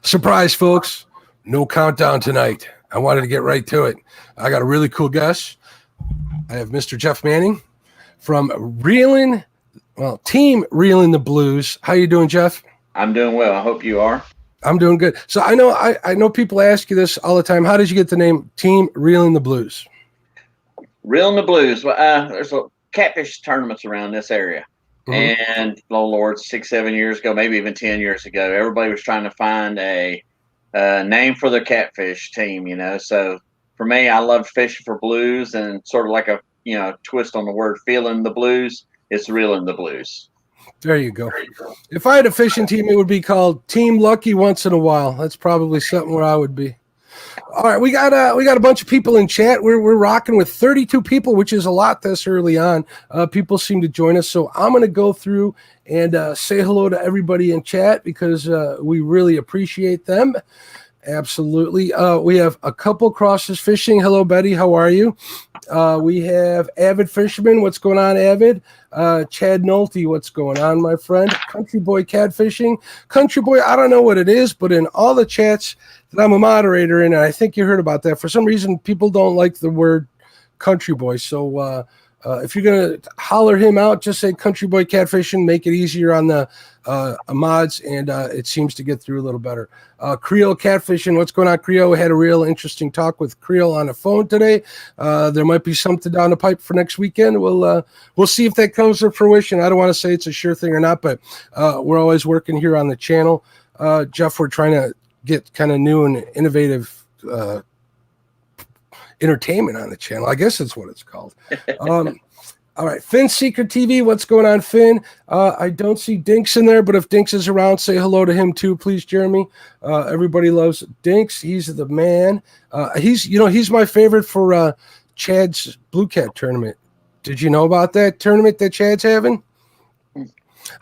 Surprise, folks. No countdown tonight. I wanted to get right to it. I got a really cool guest. I have Mr. Jeff Manning from Team Reelin The Blues. How you doing, Jeff? I'm doing well. I hope you are. I'm doing good. So I know people ask you this all the time. How did you get the name Team Reelin The Blues? Reelin The Blues. Well, there's a catfish tournaments around this area. Mm-hmm. And, oh Lord, 6-7 years ago, maybe even 10 years ago, everybody was trying to find a name for their catfish team, So for me, I love fishing for blues, and sort of like a, twist on the word feeling the blues. It's Reelin The Blues. There you go. If I had a fishing team, it would be called Team Lucky Once in a While. That's probably something where I would be. All right, we got a bunch of people in chat. We're rocking with 32 people, which is a lot this early on. People seem to join us, so I'm going to go through and say hello to everybody in chat because we really appreciate them. Absolutely. We have a couple crosses fishing. Hello, Betty. How are you? We have Avid Fisherman. What's going on, Avid? Chad Nolte. What's going on, my friend? Country Boy Catfishing. Country Boy, I don't know what it is, but in all the chats that I'm a moderator in, and I think you heard about that, for some reason, people don't like the word Country Boy. So if you're going to holler him out, just say Country Boy Catfishing, make it easier on the mods, and it seems to get through a little better. Creole Catfishing, what's going on, Creole? We had a real interesting talk with Creole on the phone today. There might be something down the pipe for next weekend. We'll see if that comes to fruition. I don't want to say it's a sure thing or not, but we're always working here on the channel. Jeff, we're trying to get kind of new and innovative entertainment on the channel. I guess that's what it's called. All right, Finn Secret TV, what's going on, Finn? I don't see Dinks in there, but if Dinks is around, say hello to him too, please, Jeremy. Everybody loves Dinks. He's the man. He's my favorite for Chad's Blue Cat tournament. Did you know about that tournament that Chad's having?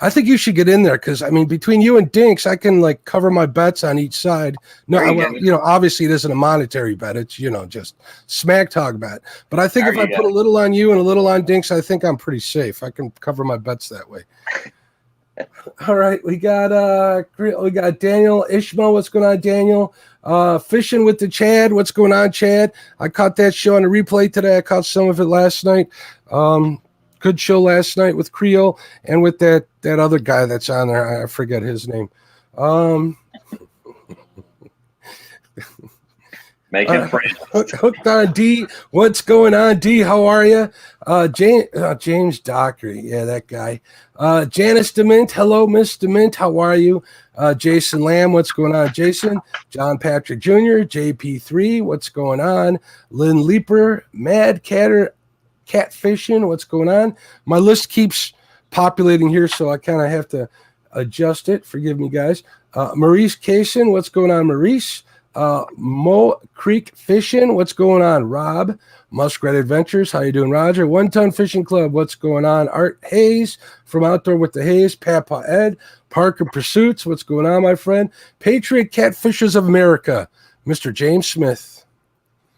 I think you should get in there because, between you and Dinks, I can cover my bets on each side. No, obviously it isn't a monetary bet. It's, just smack talk bet. But I think if I put a little on you and a little on Dinks, I think I'm pretty safe. I can cover my bets that way. All right, we got Daniel Ishmael. What's going on, Daniel? Fishing with the Chad. What's going on, Chad? I caught that show on the replay today. I caught some of it last night. Good show last night with Creole and with that other guy that's on there. I forget his name. Making friends. Hooked on D. What's going on, D? How are you? James Dockery. Yeah, that guy. Janice DeMint. Hello, Miss DeMint. How are you? Jason Lamb. What's going on, Jason? John Patrick Jr. JP3. What's going on? Lynn Leeper. Mad Catter. Catfishing, what's going on? My list keeps populating here, so I kind of have to adjust it. Forgive me, guys. Maurice Kaysen, what's going on, Maurice? Mo Creek Fishing, what's going on, Rob? Muskrat Adventures, how you doing, Roger? One Ton Fishing Club, what's going on? Art Hayes from Outdoor with the Hayes, Papa Ed. Parker Pursuits, what's going on, my friend? Patriot Catfishers of America, Mr. James Smith.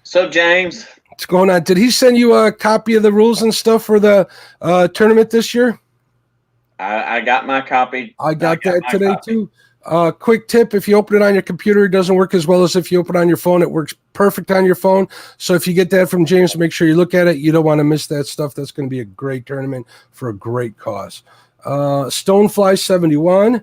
So, James. What's going on? Did he send you a copy of the rules and stuff for the tournament this year? I got my copy. I got that today too. Quick tip, if you open it on your computer, it doesn't work as well as if you open it on your phone. It works perfect on your phone. So if you get that from James, make sure you look at it. You don't want to miss that stuff. That's going to be a great tournament for a great cause. Stonefly 71.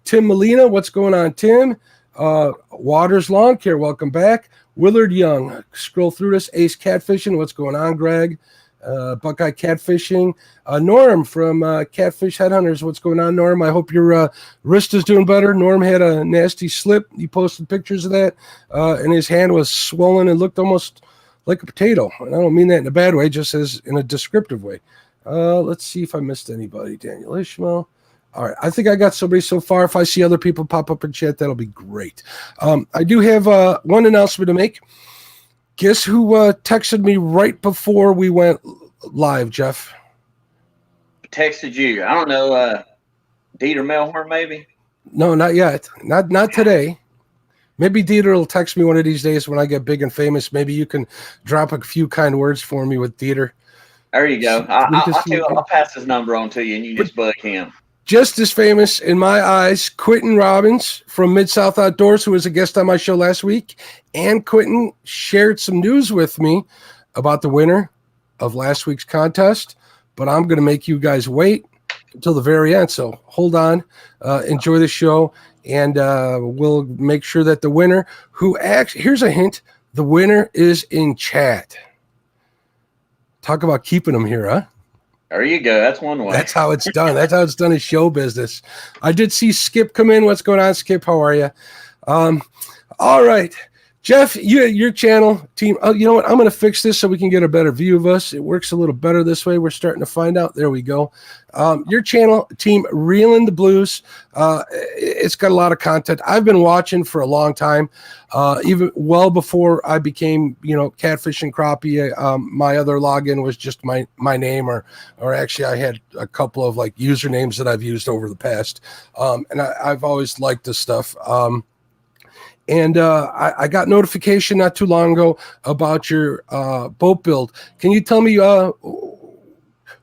Tim Molina, what's going on, Tim? Waters Lawn Care, welcome back. Willard Young, scroll through this. Ace Catfishing, what's going on, Greg? Buckeye Catfishing. Norm from Catfish Headhunters, what's going on, Norm? I hope your wrist is doing better. Norm had a nasty slip. He posted pictures of that, and his hand was swollen and looked almost like a potato. And I don't mean that in a bad way, just as in a descriptive way. Let's see if I missed anybody. Daniel Ishmael. All right, I think I got somebody so far. If I see other people pop up in chat, that'll be great. I do have one announcement to make. Guess who texted me right before we went live, Jeff? Texted you. I don't know. Dieter Melhorn, maybe? No, not yet. Not today. Maybe Dieter will text me one of these days when I get big and famous. Maybe you can drop a few kind words for me with Dieter. There you go. I'll pass his number on to you, and you just bug him. just as famous in my eyes, Quentin Robbins from Mid-South Outdoors, who was a guest on my show last week. And Quentin shared some news with me about the winner of last week's contest, but I'm going to make you guys wait until the very end. So hold on, enjoy the show, and we'll make sure that the winner, here's a hint, the winner is in chat. Talk about keeping them here, huh? There you go. That's one way. That's how it's done. That's how it's done in show business. I did see Skip come in. What's going on, Skip? How are you? All right. Jeff, your channel, team. Oh, you know what? I'm going to fix this so we can get a better view of us. It works a little better this way. We're starting to find out. There we go. Your channel, team, Reelin The Blues. It's got a lot of content. I've been watching for a long time, even well before I became, Catfish and Crappie. My other login was just my name, or actually I had a couple of like usernames that I've used over the past, and I've always liked this stuff. And I got notification not too long ago about your boat build. Can you tell me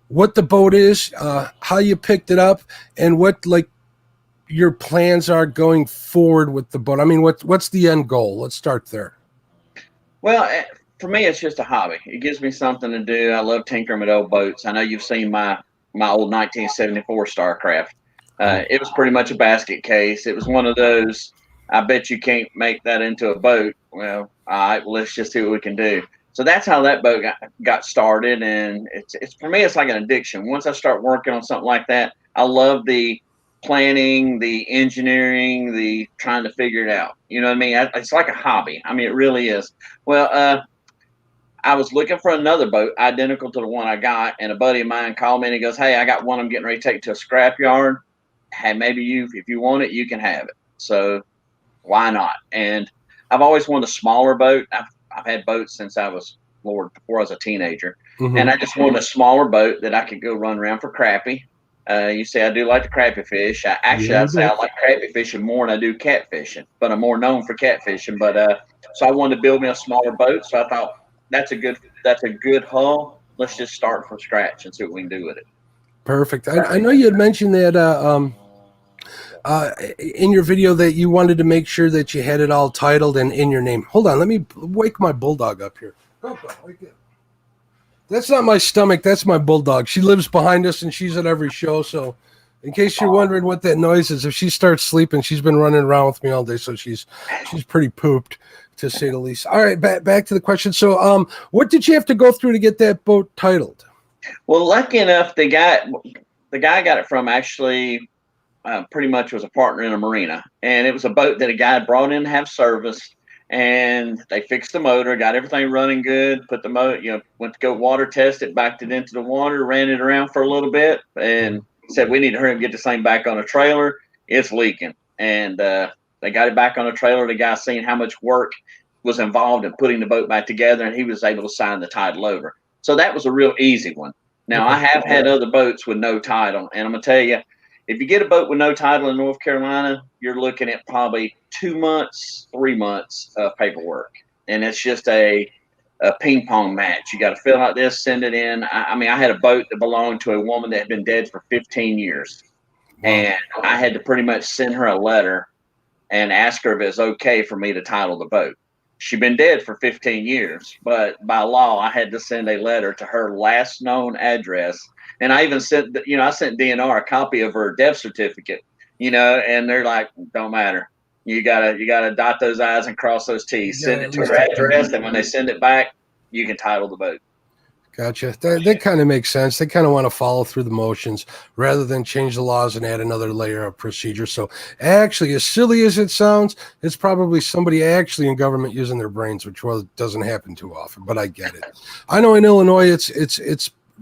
what the boat is, how you picked it up, and what like your plans are going forward with the boat? I mean, what's the end goal? Let's start there. Well, for me, it's just a hobby. It gives me something to do. I love tinkering with old boats. I know you've seen my old 1974 Starcraft. It was pretty much a basket case. It was one of those, I bet you can't make that into a boat. Well, all right, let's just see what we can do. So that's how that boat got started. And it's for me, it's like an addiction. Once I start working on something like that, I love the planning, the engineering, the trying to figure it out. You know what I mean? It's like a hobby. I mean, it really is. Well, I was looking for another boat identical to the one I got, and a buddy of mine called me and he goes, "Hey, I got one I'm getting ready to take to a scrap yard. Hey, maybe if you want it, you can have it." So why not? And I've always wanted a smaller boat. I've had boats since before I was a teenager. Mm-hmm. And I just wanted a smaller boat that I could go run around for crappie. You say I do like the crappie fish. I'd say I like crappie fishing more than I do catfishing, but I'm more known for catfishing. But so I wanted to build me a smaller boat. So I thought that's a good hull. Let's just start from scratch and see what we can do with it. Perfect. I know you had mentioned that in your video that you wanted to make sure that you had it all titled and in your name. Hold on, let me wake my bulldog up here. Wake up. That's not my stomach, that's my bulldog. She lives behind us and she's at every show. So in case you're wondering what that noise is, if she starts sleeping, she's been running around with me all day. So she's pretty pooped, to say the least. All right, back to the question. So what did you have to go through to get that boat titled? Well, lucky enough, the guy I got it from actually pretty much was a partner in a marina, and it was a boat that a guy brought in to have service, and they fixed the motor, got everything running good, put the motor, went to go water test it, backed it into the water, ran it around for a little bit, and said, "We need to hurry and get this thing back on a trailer. It's leaking." And they got it back on a trailer. The guy seen how much work was involved in putting the boat back together, and he was able to sign the title over. So that was a real easy one. Now, I have had other boats with no title, and I'm going to tell you, if you get a boat with no title in North Carolina, you're looking at probably 2 months, 3 months of paperwork. And it's just a ping pong match. You got to fill out this, send it in. I mean, I had a boat that belonged to a woman that had been dead for 15 years. Wow. And I had to pretty much send her a letter and ask her if it was okay for me to title the boat. She'd been dead for 15 years, but by law, I had to send a letter to her last known address. And I even sent, I sent DNR a copy of her death certificate, and they're like, "Don't matter. You gotta dot those I's and cross those T's. Send it to her address, and when they send it back, you can title the boat." Gotcha. That kind of makes sense. They kind of want to follow through the motions rather than change the laws and add another layer of procedure. So actually, as silly as it sounds, it's probably somebody actually in government using their brains, which doesn't happen too often, but I get it. I know in Illinois,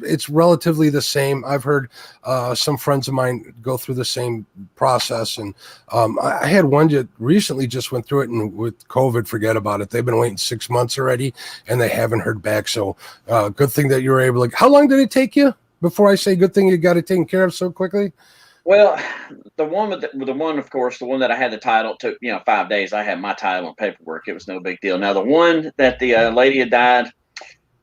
it's relatively the same. I've heard some friends of mine go through the same process, and I had one that recently just went through it, and with COVID, forget about it. They've been waiting 6 months already, and they haven't heard back. So good thing that you were able to. How long did it take you? Before I say good thing you got it taken care of so quickly. Well, the one of course, the one that I had the title took 5 days. I had my title and paperwork. It was no big deal. Now the one that the lady had died,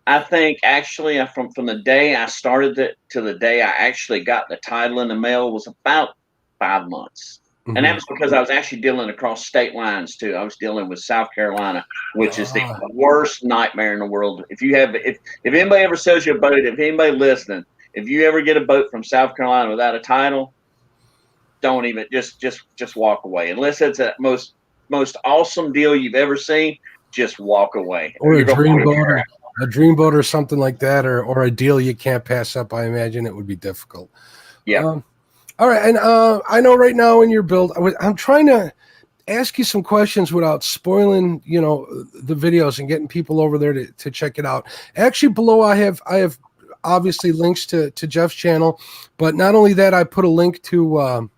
I think actually from the day I started it to the day I actually got the title in the mail was about 5 months. And that was because I was actually dealing across state lines too. I was dealing with South Carolina, which is the worst nightmare in the world. If anybody ever sells you a boat, if anybody listening, if you ever get a boat from South Carolina without a title, don't even just walk away. Unless it's a most awesome deal you've ever seen, just walk away. Or a dream boat or something like that, or a deal you can't pass up. I imagine it would be difficult. Yeah. All right, and I know right now in your build, I'm trying to ask you some questions without spoiling, the videos and getting people over there to check it out. Actually, below I have obviously links to Jeff's channel, but not only that, I put a link to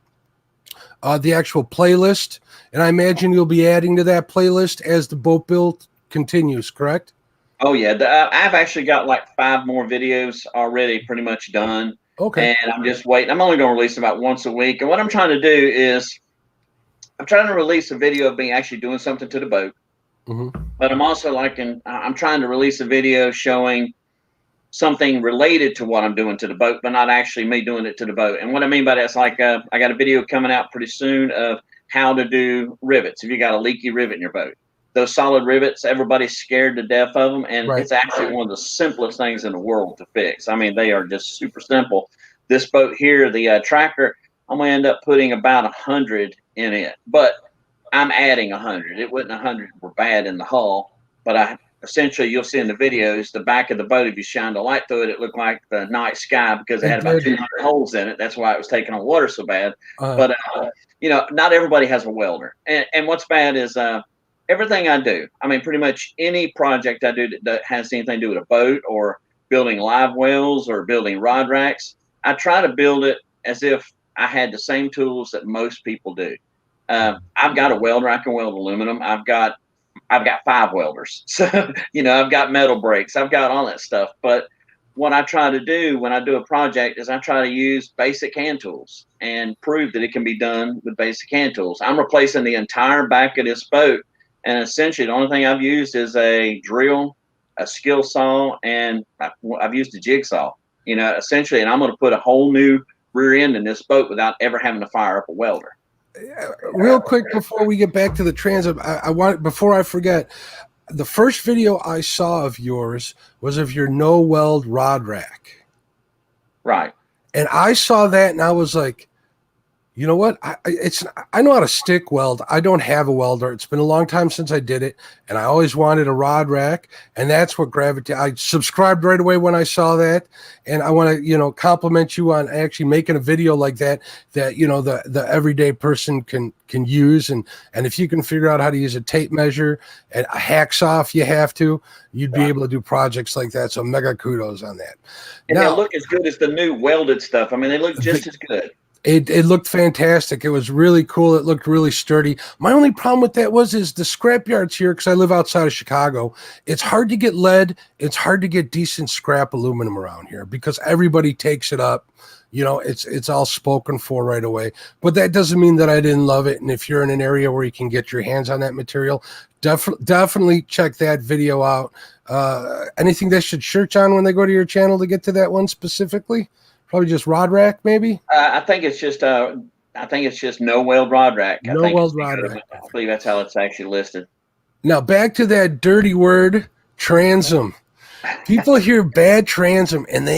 the actual playlist, and I imagine you'll be adding to that playlist as the boat build continues, correct? Oh yeah, I've actually got like 5 more videos already pretty much done. Okay. And I'm just waiting. I'm only going to release about once a week. And what I'm trying to do is I'm trying to release a video of me actually doing something to the boat. But I'm also I'm trying to release a video showing something related to what I'm doing to the boat, but not actually me doing it to the boat. And what I mean by that is I got a video coming out pretty soon of how to do rivets if you got a leaky rivet in your boat. Those solid rivets, everybody's scared to death of them, and it's actually one of the simplest things in the world to fix. I mean, they are just super simple. This boat here, the tracker, I'm going to end up putting about 100 in it, but I'm adding 100. It wasn't 100 were bad in the hull, but essentially you'll see in the videos, the back of the boat, if you shine the light through it, it looked like the night sky because it had about 200 holes in it. That's why it was taking on water so bad. But, not everybody has a welder. And what's bad is everything I do, I mean, pretty much any project I do that has anything to do with a boat or building live wells or building rod racks, I try to build it as if I had the same tools that most people do. I've got a welder. I can weld aluminum. I've got 5 welders. So, I've got metal brakes. I've got all that stuff. But what I try to do when I do a project is I try to use basic hand tools and prove that it can be done with basic hand tools. I'm replacing the entire back of this boat. And essentially, the only thing I've used is a drill, a skill saw, and I've used a jigsaw, essentially. And I'm going to put a whole new rear end in this boat without ever having to fire up a welder. Real quick before we get back to the transit, before I forget, the first video I saw of yours was of your no weld rod rack. Right. And I saw that and I was like, you know what? I know how to stick weld. I don't have a welder. It's been a long time since I did it, and I always wanted a rod rack, and that's what gravitated. I subscribed right away when I saw that, and I want to, compliment you on actually making a video like that the everyday person can use, and if you can figure out how to use a tape measure and a hacksaw if you have to, you'd be able to do projects like that. So mega kudos on that. And they look as good as the new welded stuff. I mean, they look just as good. It looked fantastic. It was really cool. It looked really sturdy. My only problem with that is the scrap yards here, because I live outside of Chicago. It's hard to get lead. It's hard to get decent scrap aluminum around here because everybody takes it up. It's all spoken for right away. But that doesn't mean that I didn't love it. And if you're in an area where you can get your hands on that material, definitely check that video out. Anything they should search on when they go to your channel to get to that one specifically? Probably just rod rack, maybe. I think it's just no weld rod rack. No weld rod rack. I believe that's how it's actually listed. Now back to that dirty word, transom. People hear bad transom and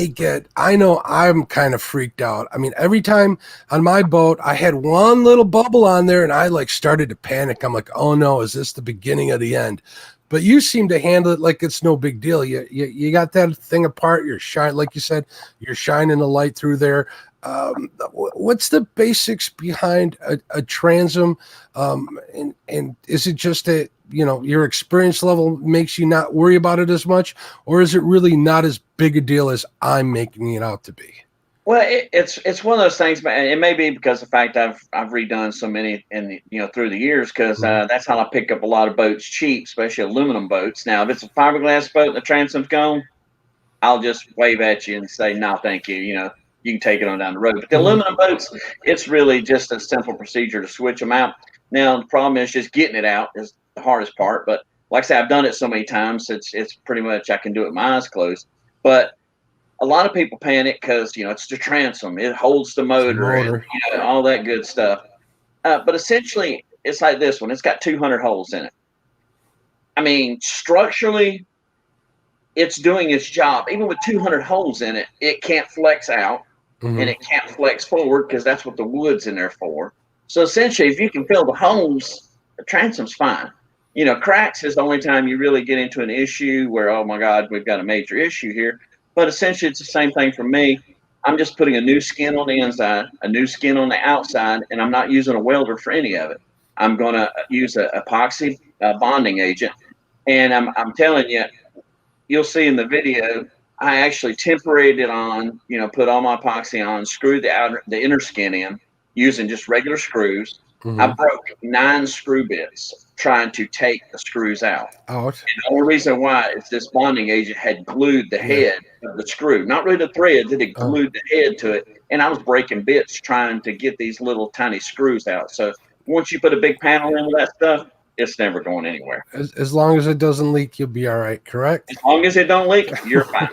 I know I'm kind of freaked out. I mean, every time on my boat, I had one little bubble on there and I started to panic. I'm like, oh no, is this the beginning of the end? But you seem to handle it like it's no big deal. You got that thing apart. Like you said, you're shining the light through there. What's the basics behind a transom? And is it just that your experience level makes you not worry about it as much, or is it really not as big a deal as I'm making it out to be? Well, it's one of those things, but it may be because of the fact I've redone so many through the years, because that's how I pick up a lot of boats cheap, especially aluminum boats. Now, if it's a fiberglass boat and the transom's gone, I'll just wave at you and say, no, thank you. You can take it on down the road. But the aluminum boats, it's really just a simple procedure to switch them out. Now, the problem is just getting it out is the hardest part. But like I say, I've done it so many times. It's pretty much I can do it with my eyes closed. But a lot of people panic because it's the transom. It holds the motor, and all that good stuff. But essentially, it's like this one. It's got 200 holes in it. I mean, structurally, it's doing its job. Even with 200 holes in it, it can't flex out and it can't flex forward because that's what the wood's in there for. So essentially, if you can fill the holes, the transom's fine. Cracks is the only time you really get into an issue where, oh my God, we've got a major issue here. But essentially, it's the same thing for me. I'm just putting a new skin on the inside, a new skin on the outside, and I'm not using a welder for any of it. I'm going to use an epoxy bonding agent. And I'm telling you, you'll see in the video, I actually temporated it on, put all my epoxy on, screwed the inner skin in using just regular screws. I broke 9 screw bits trying to take the screws out. And the only reason why is this bonding agent had glued the head of the screw, not really the threads, it had glued the head to it. And I was breaking bits trying to get these little tiny screws out. So once you put a big panel in with that stuff, it's never going anywhere. As long as it doesn't leak, you'll be all right, correct? As long as it don't leak, you're fine.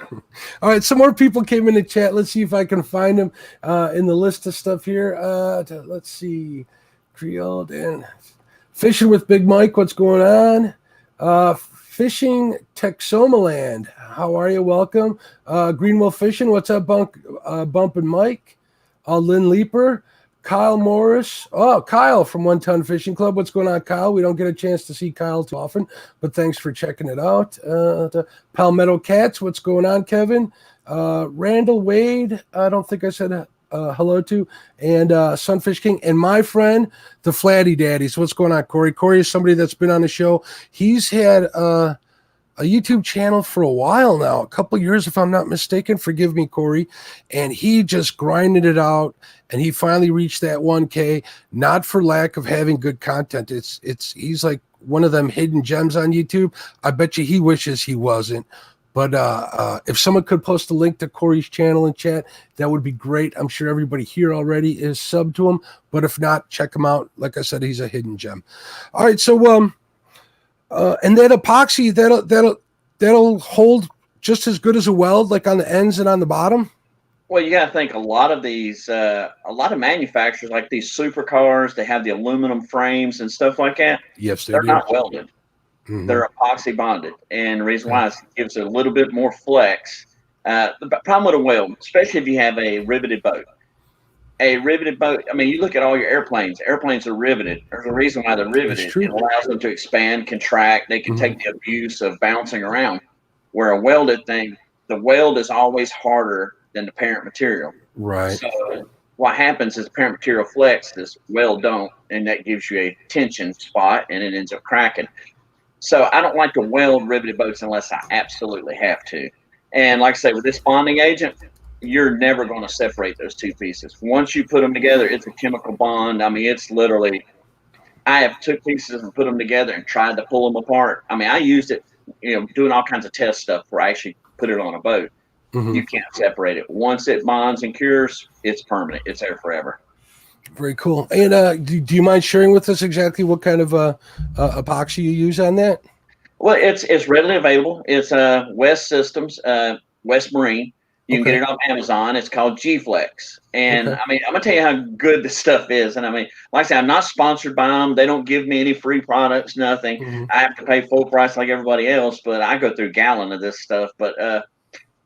All right, some more people came in the chat. Let's see if I can find them in the list of stuff here. Let's see. Creole and Fishing with Big Mike, what's going on? Fishing Texomaland, how are you? Welcome. Greenwell Fishing, what's up, Bump and Mike? Lynn Leeper. Kyle Morris. Oh, Kyle from One Ton Fishing Club. What's going on, Kyle? We don't get a chance to see Kyle too often, but thanks for checking it out. Palmetto Cats. What's going on, Kevin? Randall Wade. I don't think I said hello to. And Sunfish King. And my friend, the Flatty Daddies. What's going on, Corey? Corey is somebody that's been on the show. He's had a YouTube channel for a while now, a couple years, if I'm not mistaken. Forgive me, Corey. And he just grinded it out, and he finally reached that 1K, not for lack of having good content. He's like one of them hidden gems on YouTube. I bet you he wishes he wasn't. But if someone could post a link to Corey's channel in chat, that would be great. I'm sure everybody here already is sub to him, but if not, check him out. Like I said, he's a hidden gem. All right, so and that epoxy, that'll hold just as good as a weld, like on the ends and on the bottom. Well, you got to think a lot of manufacturers, like these supercars, they have the aluminum frames and stuff like that. Yes, they're not welded. They're epoxy bonded, and the reason why is it gives it a little bit more flex. The problem with a weld, especially if you have a riveted boat. I mean, you look at all your airplanes. Airplanes are riveted. There's a reason why they're riveted. It allows them to expand, contract. They can take the abuse of bouncing around. Where a welded thing, the weld is always harder than the parent material. Right. So what happens is parent material flexes, weld don't, and that gives you a tension spot, and it ends up cracking. So I don't like to weld riveted boats unless I absolutely have to. And like I say, with this bonding agent, you're never going to separate those two pieces. Once you put them together, it's a chemical bond. I mean, it's literally, I have took pieces and put them together and tried to pull them apart. I mean, I used it, doing all kinds of test stuff where I actually put it on a boat. You can't separate it. Once it bonds and cures, it's permanent. It's there forever. Very cool. And do you mind sharing with us exactly what kind of epoxy you use on that? Well, it's readily available. It's West Systems, West Marine. You can get it on Amazon. It's called G-Flex. And I mean, I'm gonna tell you how good this stuff is. And I mean, like I said, I'm not sponsored by them. They don't give me any free products, nothing. I have to pay full price like everybody else, but I go through a gallon of this stuff. But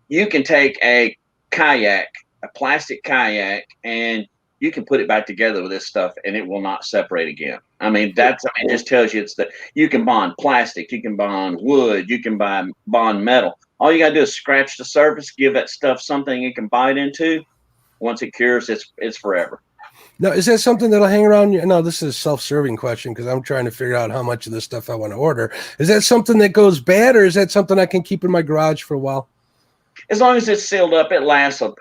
you can take a kayak, a plastic kayak, and you can put it back together with this stuff and it will not separate again. I mean, it just tells you you can bond plastic, you can bond wood, you can bond metal. All you got to do is scratch the surface, give that stuff something you can bite into. Once it cures, it's forever. Now, is that something that'll hang around? No, this is a self-serving question because I'm trying to figure out how much of this stuff I want to order. Is that something that goes bad, or is that something I can keep in my garage for a while? As long as it's sealed up, it lasts a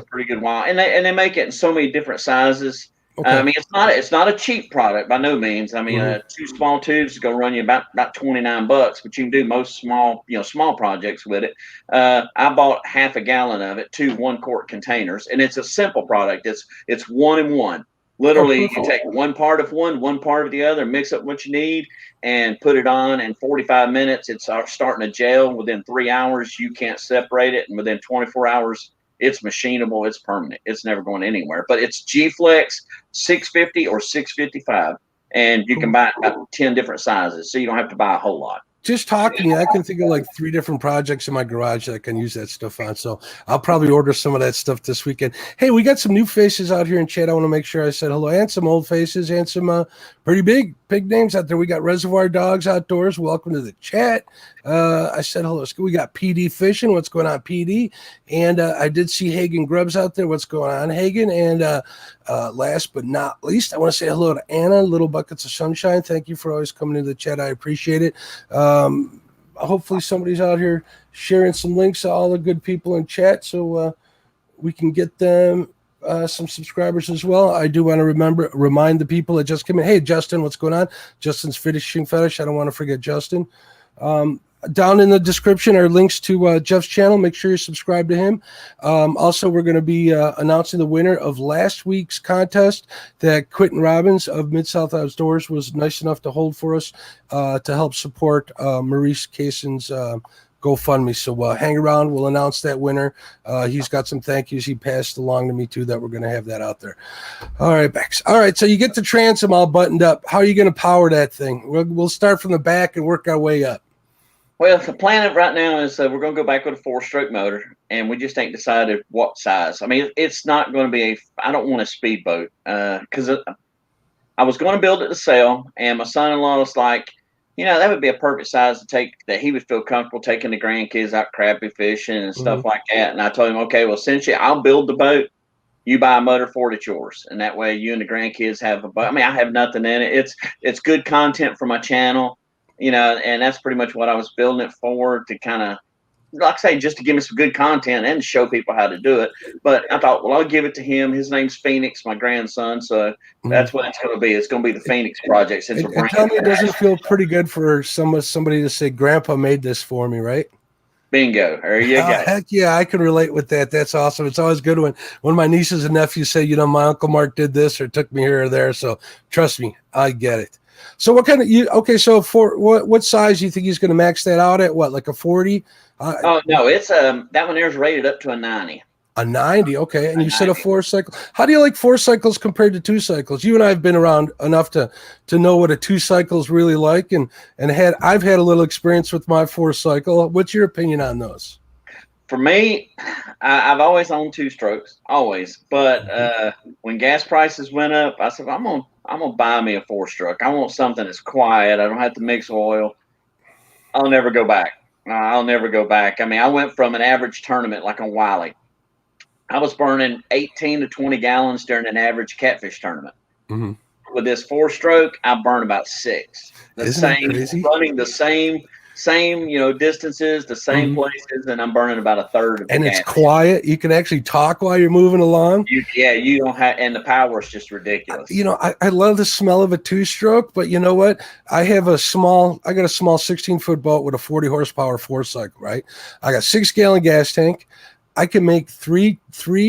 pretty good while, and they make it in so many different sizes. I mean, it's not a cheap product by no means. I mean, 2 small tubes is going to run you about $29, but you can do most small projects with it. I bought half a gallon of it, 2 1-quart containers, and it's a simple product. It's 1-in-1. Literally, you take one part of one part of the other, mix up what you need, and put it on. In 45 minutes, it's starting to gel. Within 3 hours, you can't separate it, and within 24 hours, it's machinable. It's permanent. It's never going anywhere. But it's G-Flex 650 or 655, and you can buy about 10 different sizes, so you don't have to buy a whole lot. Just talking, I can think of like 3 different projects in my garage that I can use that stuff on. So I'll probably order some of that stuff this weekend. Hey, we got some new faces out here in chat. I want to make sure I said hello, and some old faces and some pretty big names out there. We got Reservoir Dogs Outdoors. Welcome to the chat. I said hello. We got PD Fishing. What's going on, PD? And I did see Hagen Grubbs out there. What's going on, Hagen? And last but not least, I want to say hello to Anna, Little Buckets of Sunshine. Thank you for always coming into the chat. I appreciate it. Hopefully somebody's out here sharing some links to all the good people in chat so we can get them some subscribers as well. I do want to remind the people that just came in. Hey, Justin, what's going on? Justin's Fishing Fetish. I don't want to forget Justin. Down in the description are links to Jeff's channel. Make sure you subscribe to him. Also, we're going to be announcing the winner of last week's contest that Quentin Robbins of Mid-South Outdoors was nice enough to hold for us to help support Maurice Cason's GoFundMe. So hang around. We'll announce that winner. He's got some thank yous he passed along to me, too, that we're going to have that out there. All right, Bex. All right, so you get the transom all buttoned up. How are you going to power that thing? We'll start from the back and work our way up. Well, the plan right now is we're going to go back with a 4-stroke motor, and we just ain't decided what size. I mean, it's not going to be I don't want a speedboat because I was going to build it to sell, and my son-in-law was like, that would be a perfect size to take, that he would feel comfortable taking the grandkids out crappie fishing and stuff like that. And I told him, okay, well, since I'll build the boat, you buy a motor for it, it's yours. And that way you and the grandkids have a boat. I mean, I have nothing in it. It's good content for my channel. And that's pretty much what I was building it for, to kind of, like I say, just to give me some good content and show people how to do it. But I thought, well, I'll give it to him. His name's Phoenix, my grandson. So that's what it's going to be. It's going to be the Phoenix Project. Since we're tell me, it doesn't feel pretty good for somebody to say, Grandpa made this for me, right? Bingo. There you go. Heck yeah, I can relate with that. That's awesome. It's always good when my nieces and nephews say, my Uncle Mark did this or took me here or there. So trust me, I get it. So what kind of so for what size do you think he's going to max that out at? What, like a 40? Oh no, it's that one there's rated up to a 90. A 90, okay. And you said a 4-cycle. How do you like 4 cycles compared to 2 cycles? You and I have been around enough to know what a 2 cycle is really like, and I've had a little experience with my 4-cycle. What's your opinion on those? For me, I've always owned 2-strokes, always. But when gas prices went up, I said, I'm gonna buy me a 4-stroke. I want something that's quiet. I don't have to mix oil. I'll never go back. I'll never go back. I mean, I went from an average tournament like on Wiley. I was burning 18 to 20 gallons during an average catfish tournament. With this 4-stroke, I burn about 6. Running the same distances, the same places, and I'm burning about a third of the gas. It's quiet. You can actually talk while you're moving along. You don't have, and the power is just ridiculous. I love the smell of a 2-stroke, but you know what? I got a small 16-foot boat with a 40 horsepower 4-cycle, right? I got 6-gallon gas tank. I can make three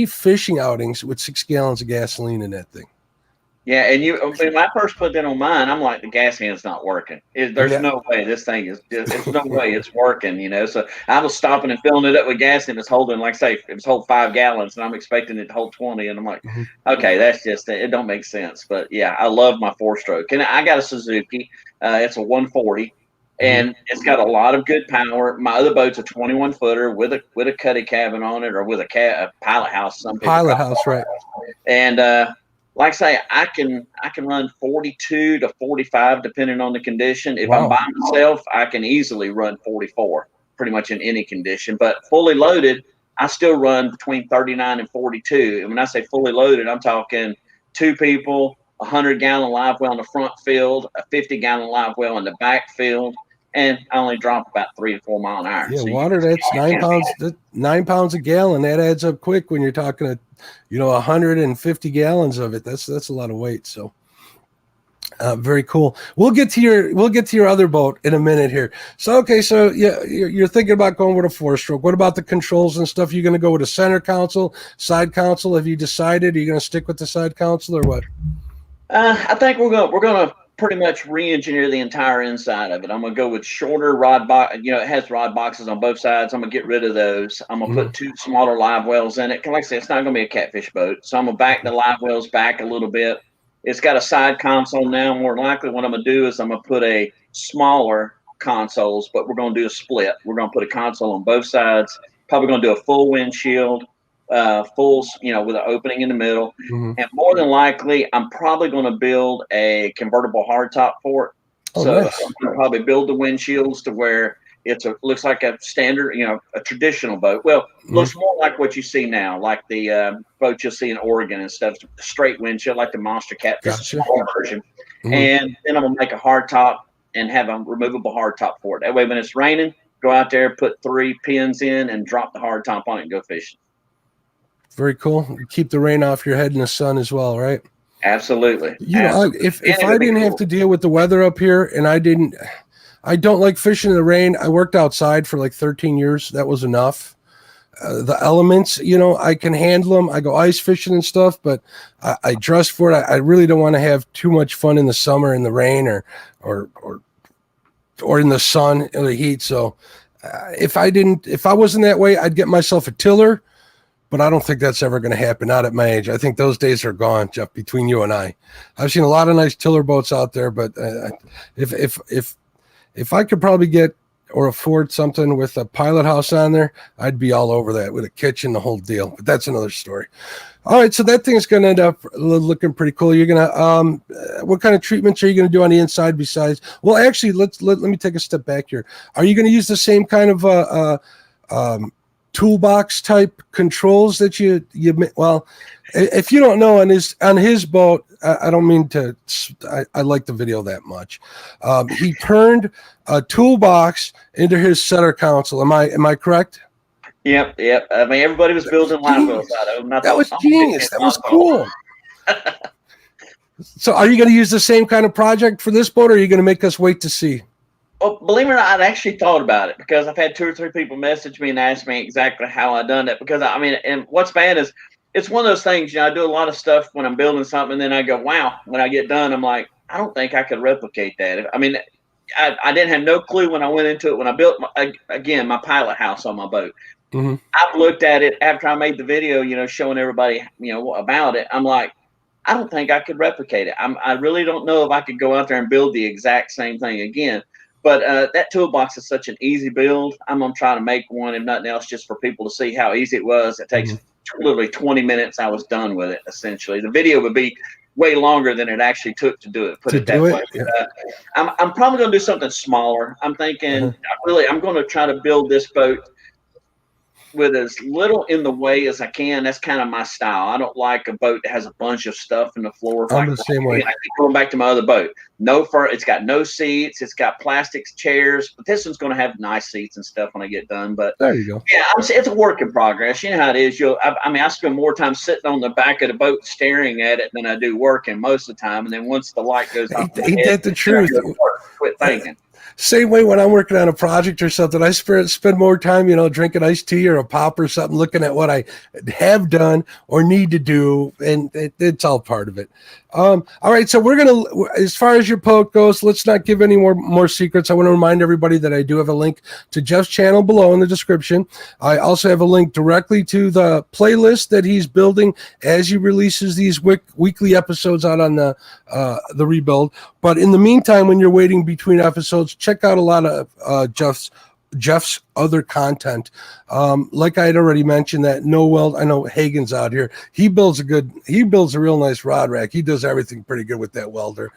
fishing outings with 6 gallons of gasoline in that thing. Yeah, and when I first put that on mine, I'm like, the gas hand's not working. There's no way this thing is. There's no way it's working. So I was stopping and filling it up with gas, and it's holding, like say, it was holding 5 gallons, and I'm expecting it to hold 20, and I'm like, okay, that's just it. Don't make sense. But yeah, I love my 4-stroke, and I got a Suzuki. It's a 140. And it's got a lot of good power. My other boat's a 21-footer with a cuddy cabin on it, or with a pilot house. Pilot house, right? And like I say, I can run 42 to 45 depending on the condition. If I'm by myself, I can easily run 44, pretty much in any condition. But fully loaded, I still run between 39 and 42. And when I say fully loaded, I'm talking 2 people, a 100-gallon live well in the front field, a 50-gallon live well in the back field. And I only drop about 3 to 4 mile an hour. Yeah, so water, that's 9 pounds. 9 pounds a gallon. That adds up quick when you're talking 150 gallons of it. That's a lot of weight. So Very cool. We'll get to your other boat in a minute here. So yeah, you're thinking about going with a 4-stroke. What about the controls and stuff? You going to go with a center console, side console? Have you decided? Are you going to stick with the side console or what? I think we're gonna pretty much re-engineer the entire inside of it. I'm gonna go with shorter rod box. It has rod boxes on both sides. I'm gonna get rid of those. I'm gonna put 2 smaller live wells in it. Like I said, it's not gonna be a catfish boat, so I'm gonna back the live wells back a little bit. It's got a side console now. More than likely, what I'm gonna do is I'm gonna put a smaller consoles, but we're gonna do a split. We're gonna put a console on both sides. Probably gonna do a full windshield, full, with an opening in the middle. And more than likely, I'm probably going to build a convertible hardtop for it. So nice. I'm going to probably build the windshields to where looks like a standard, a traditional boat. Well, looks more like what you see now, like the boats you'll see in Oregon and stuff, straight windshield, like the Monster Catfish, small version. And then I'm going to make a hardtop and have a removable hardtop for it. That way, when it's raining, go out there, put 3 pins in, and drop the hardtop on it and go fishing. Very cool. Keep the rain off your head in the sun as well, right? Absolutely. If I didn't have to deal with the weather up here, and I don't like fishing in the rain. I worked outside for like 13 years. That was enough. The elements, I can handle them. I go ice fishing and stuff, but I dress for it. I really don't want to have too much fun in the summer in the rain or in the sun or the heat. So if I wasn't that way, I'd get myself a tiller. But I don't think that's ever going to happen, not at my age. I think those days are gone, Jeff, between you and I. I've seen a lot of nice tiller boats out there, but if I could probably get or afford something with a pilot house on there, I'd be all over that with a kitchen, the whole deal. But that's another story. All right, so that thing's going to end up looking pretty cool. You're going to what kind of treatments are you going to do on the inside besides? Well, actually, let me take a step back here. Are you going to use the same kind of toolbox type controls that you well, if you don't know, on his boat, I don't mean to, I like the video that much. He turned a toolbox into his center console. Am I correct? Yep. I mean, everybody was building live wells out of them. That was genius. That was cool. So are you going to use the same kind of project for this boat, or are you going to make us wait to see? Well, believe it or not, I'd actually thought about it because I've had 2 or 3 people message me and ask me exactly how I done it. Because and what's bad is it's one of those things. I do a lot of stuff when I'm building something, and then I go, "Wow!" When I get done, I'm like, "I don't think I could replicate that." I didn't have no clue when I went into it. When I built my pilot house on my boat, I've looked at it after I made the video, showing everybody, about it. I'm like, I don't think I could replicate it. I really don't know if I could go out there and build the exact same thing again. But that toolbox is such an easy build. I'm going to try to make one, if nothing else, just for people to see how easy it was. It takes literally 20 minutes. I was done with it, essentially. The video would be way longer than it actually took to do it, put it that way. Yeah. I'm probably going to do something smaller. I'm thinking, I'm going to try to build this boat with as little in the way as I can. That's kind of my style. I don't like a boat that has a bunch of stuff in the floor. I'm the same way. I keep going back to my other boat. It's got no seats. It's got plastic chairs. But this one's going to have nice seats and stuff when I get done. But there you go. Yeah, it's a work in progress. You know how it is. I spend more time sitting on the back of the boat staring at it than I do working most of the time. And then once the light goes off, ain't that the truth? Quit thinking. Same way when I'm working on a project or something, I spend more time, drinking iced tea or a pop or something, looking at what I have done or need to do, and it's all part of it. All right, so we're gonna, as far as your post goes, let's not give any more secrets. I want to remind everybody that I do have a link to Jeff's channel below in the description. I also have a link directly to the playlist that he's building as he releases these weekly episodes out on the rebuild. But in the meantime, when you're waiting between episodes, check out a lot of Jeff's other content. Like I had already mentioned, that no weld. I know Hagen's out here. He builds a real nice rod rack. He does everything pretty good with that welder.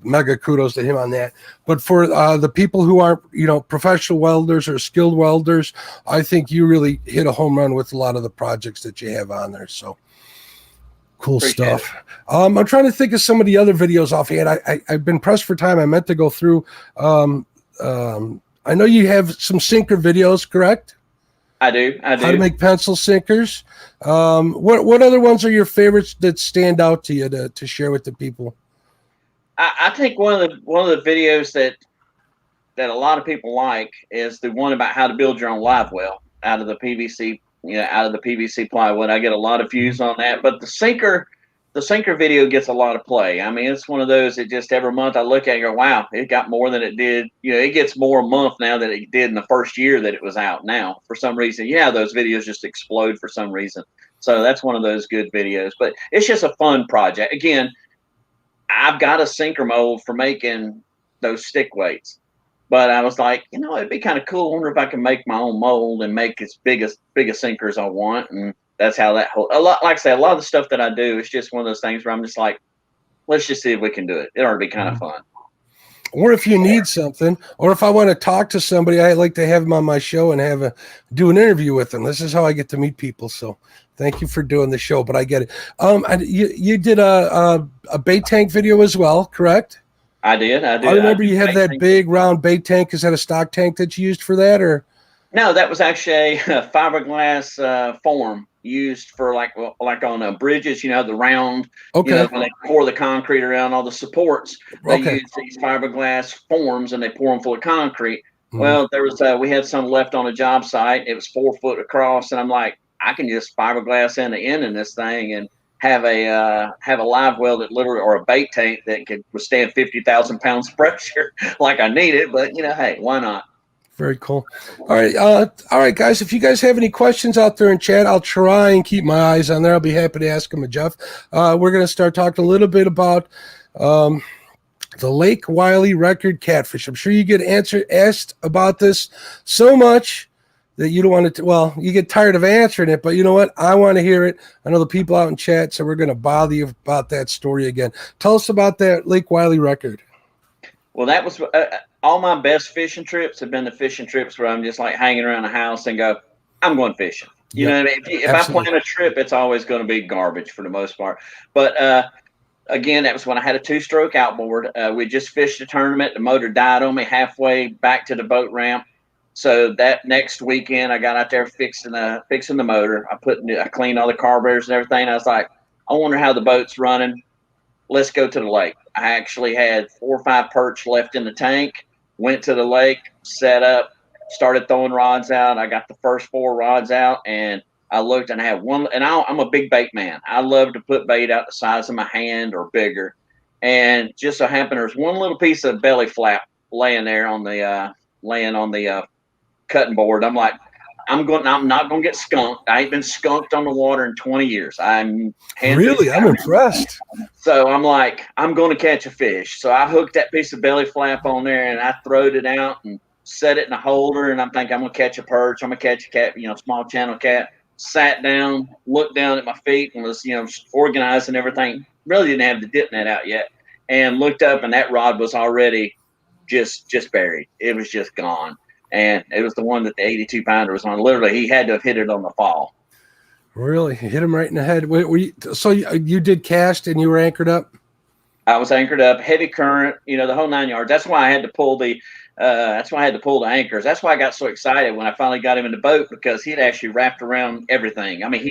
Mega kudos to him on that. But for the people who aren't, professional welders or skilled welders, I think you really hit a home run with a lot of the projects that you have on there. So cool stuff. I'm trying to think of some of the other videos offhand. I've been pressed for time. I meant to go through. I know you have some sinker videos, correct? I do. How to make pencil sinkers. What other ones are your favorites that stand out to you to share with the people? I think one of the videos that a lot of people like is the one about how to build your own live well out of the PVC, out of the PVC plywood. I get a lot of views on that, but the sinker video gets a lot of play. I mean, it's one of those that just every month I look at it and go, wow, it got more than it did. It gets more a month now than it did in the first year that it was out. Now, for some reason, those videos just explode for some reason. So that's one of those good videos, but it's just a fun project. Again, I've got a sinker mold for making those stick weights. But I was like, it'd be kind of cool. I wonder if I can make my own mold and make as big a sinker as I want. And that's how that whole, like I say, a lot of the stuff that I do, it's just one of those things where I'm just like, let's just see if we can do it. It ought to be kind of fun. Or if you need something, or if I want to talk to somebody, I like to have them on my show and do an interview with them. This is how I get to meet people. So thank you for doing the show, but I get it. You did a bait tank video as well, correct? I did. I remember you had that big round bait tank. Is that a stock tank that you used for that, or? No, that was actually a fiberglass form used for like on bridges. The round. Okay. When they pour the concrete around all the supports, they use these fiberglass forms and they pour them full of concrete. Mm-hmm. Well, there was we had some left on a job site. It was 4 foot across, and I'm like, I can just fiberglass in the end in this thing and have a live well that literally, or a bait tank that could withstand 50,000 pounds of pressure like I need it. But hey, why not? Very cool. All right, guys. If you guys have any questions out there in chat, I'll try and keep my eyes on there. I'll be happy to ask them to Jeff. We're going to start talking a little bit about the Lake Wiley record catfish. I'm sure you get asked about this so much that you don't want to, you get tired of answering it, but you know what? I want to hear it. I know the people out in chat, so we're going to bother you about that story again. Tell us about that Lake Wiley record. Well, that was all my best fishing trips have been the fishing trips where I'm just like hanging around the house and go, I'm going fishing. You know what I mean? If I plan a trip, it's always going to be garbage for the most part. But again, that was when I had a 2-stroke outboard. We just fished a tournament. The motor died on me halfway back to the boat ramp. So that next weekend, I got out there fixing the motor. I cleaned all the carburetors and everything. I was like, I wonder how the boat's running. Let's go to the lake. I actually had 4 or 5 perch left in the tank. Went to the lake, set up, started throwing rods out. I got the first 4 rods out, and I looked and I had one. And I'm a big bait man. I love to put bait out the size of my hand or bigger. And just so happened there's one little piece of belly flap laying there on the cutting board. I'm like, I'm not going to get skunked. I ain't been skunked on the water in 20 years. I'm impressed. So I'm like, I'm going to catch a fish. So I hooked that piece of belly flap on there and I throwed it out and set it in a holder. And I'm thinking I'm going to catch a perch. I'm going to catch a cat, small channel cat. Sat down, looked down at my feet and was, organizing everything. Really didn't have the dip net out yet. And looked up and that rod was already just buried. It was just gone. And it was the one that the 82 pounder was on. Literally, he had to have hit it on the fall. Really? Hit him right in the head. So you did cast and you were anchored up? I was anchored up, heavy current, the whole 9 yards. That's why I had to pull the anchors. That's why I got so excited when I finally got him in the boat, because he had actually wrapped around everything. I mean,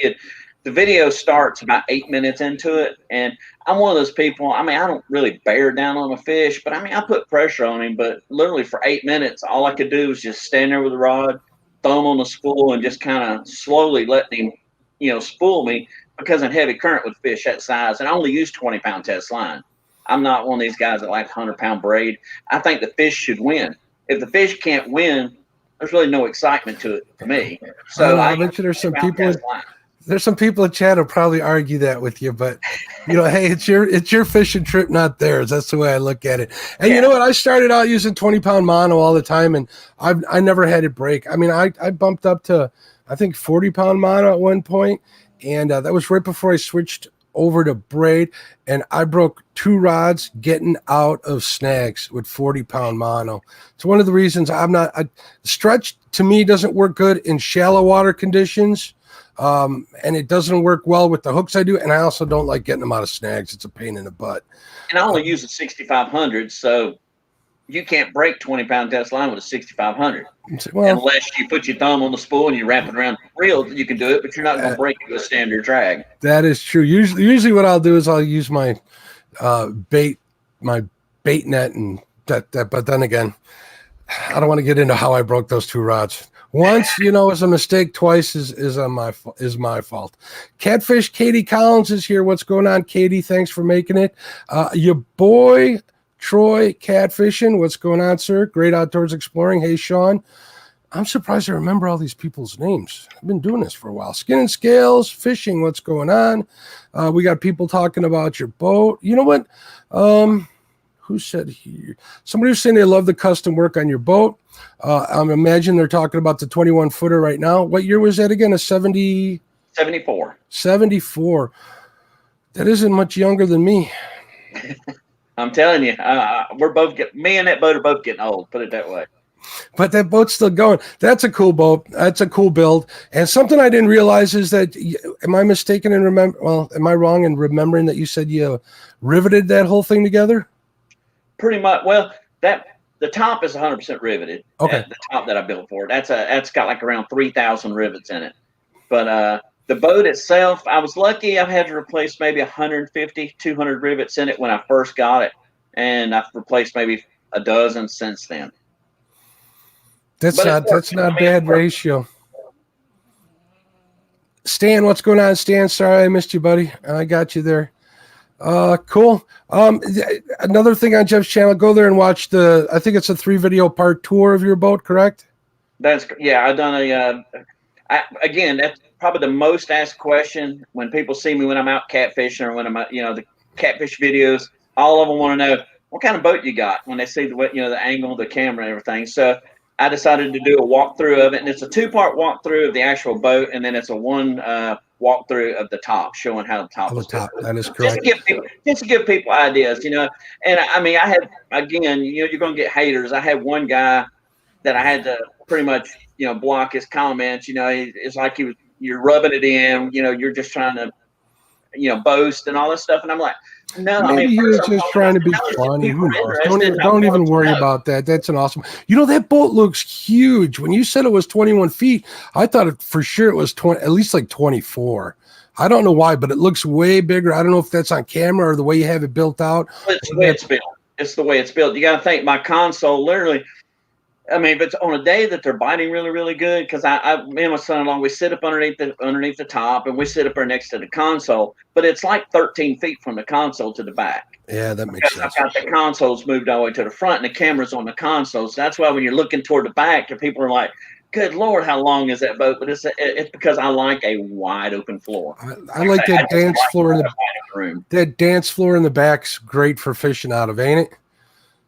the video starts about 8 minutes into it, and I'm one of those people. I mean, I don't really bear down on a fish, but I mean, I put pressure on him. But literally for 8 minutes, all I could do was just stand there with the rod, throw him on the spool, and just kind of slowly letting him, spool me, because in heavy current with fish that size, and I only use 20-pound test line. I'm not one of these guys that like 100-pound braid. I think the fish should win. If the fish can't win, there's really no excitement to it for me. So I bet you there's some people. There's some people in chat who probably argue that with you, but hey, it's your fishing trip, not theirs. That's the way I look at it. And you know what? I started out using 20-pound mono all the time, and I never had it break. I mean, I bumped up to, I think, 40-pound mono at one point, and that was right before I switched over to braid, and I broke 2 rods getting out of snags with 40-pound mono. It's one of the reasons stretch to me doesn't work good in shallow water conditions. And it doesn't work well with the hooks I do, and I also don't like getting them out of snags. It's a pain in the butt. And I only use a 6500, so you can't break 20-pound test line with a 6500. Well, unless you put your thumb on the spool and you wrap it around the reel, you can do it, but you're not going to break it with a standard drag. That is true. Usually what I'll do is I'll use my bait net and that. But then again, I don't want to get into how I broke those 2 rods. Once, is a mistake. Twice is my fault. Catfish Katie Collins is here. What's going on, Katie? Thanks for making it. Your boy Troy Catfishing. What's going on, sir? Great Outdoors Exploring. Hey, Sean. I'm surprised I remember all these people's names. I've been doing this for a while. Skin and Scales Fishing. What's going on? We got people talking about your boat. You know what? Who said here? Somebody was saying they love the custom work on your boat. I imagine they're talking about the 21 footer right now. What year was that again? A 70? 74. 74. That isn't much younger than me. I'm telling you, me and that boat are both getting old. Put it that way. But that boat's still going. That's a cool boat. That's a cool build. And something I didn't realize is that, am I mistaken in am I wrong in remembering that you said you riveted that whole thing together? Pretty much. Well, the top is 100% riveted. Okay. The top that I built for it. That's got like around 3,000 rivets in it. But the boat itself, I was lucky. I've had to replace maybe 150, 200 rivets in it when I first got it, and I've replaced maybe a dozen since then. That's not a bad ratio. Stan, what's going on, Stan? Sorry I missed you, buddy. I got you there. Cool. Another thing on Jeff's channel, go there and watch I think it's a 3-video part tour of your boat, correct? I've done again, that's probably the most asked question when people see me when I'm out catfishing or when I'm out, the catfish videos. All of them want to know what kind of boat you got when they see the angle, the camera, and everything. So I decided to do a walkthrough of it, and it's a 2-part walkthrough of the actual boat, and then it's a 1 walkthrough of the top, showing how the top is. That is correct. Just to give people ideas, And I mean, I had, again, you're going to get haters. I had one guy that I had to pretty much, block his comments. It's like you're rubbing it in. You're just trying to, boast and all this stuff. And I'm like, no, maybe he was just trying to be funny. Don't even worry about that. That's an awesome. That boat looks huge. When you said it was 21 feet, I thought for sure it was 20, at least like 24. I don't know why, but it looks way bigger. I don't know if that's on camera or the way you have it built out. It's the way it's built. It's the way it's built. You got to think my console literally. I mean, but on a day that they're biting really, really good, because me and my son-in-law, we sit up underneath the top, and we sit up there next to the console. But it's like 13 feet from the console to the back. Yeah, that makes sense. I've got the consoles moved all the way to the front, and the camera's on the console. So that's why when you're looking toward the back, people are like, "Good Lord, how long is that boat?" But it's because I like a wide open floor. I like that dance floor in the room. That dance floor in the back's great for fishing out of, ain't it?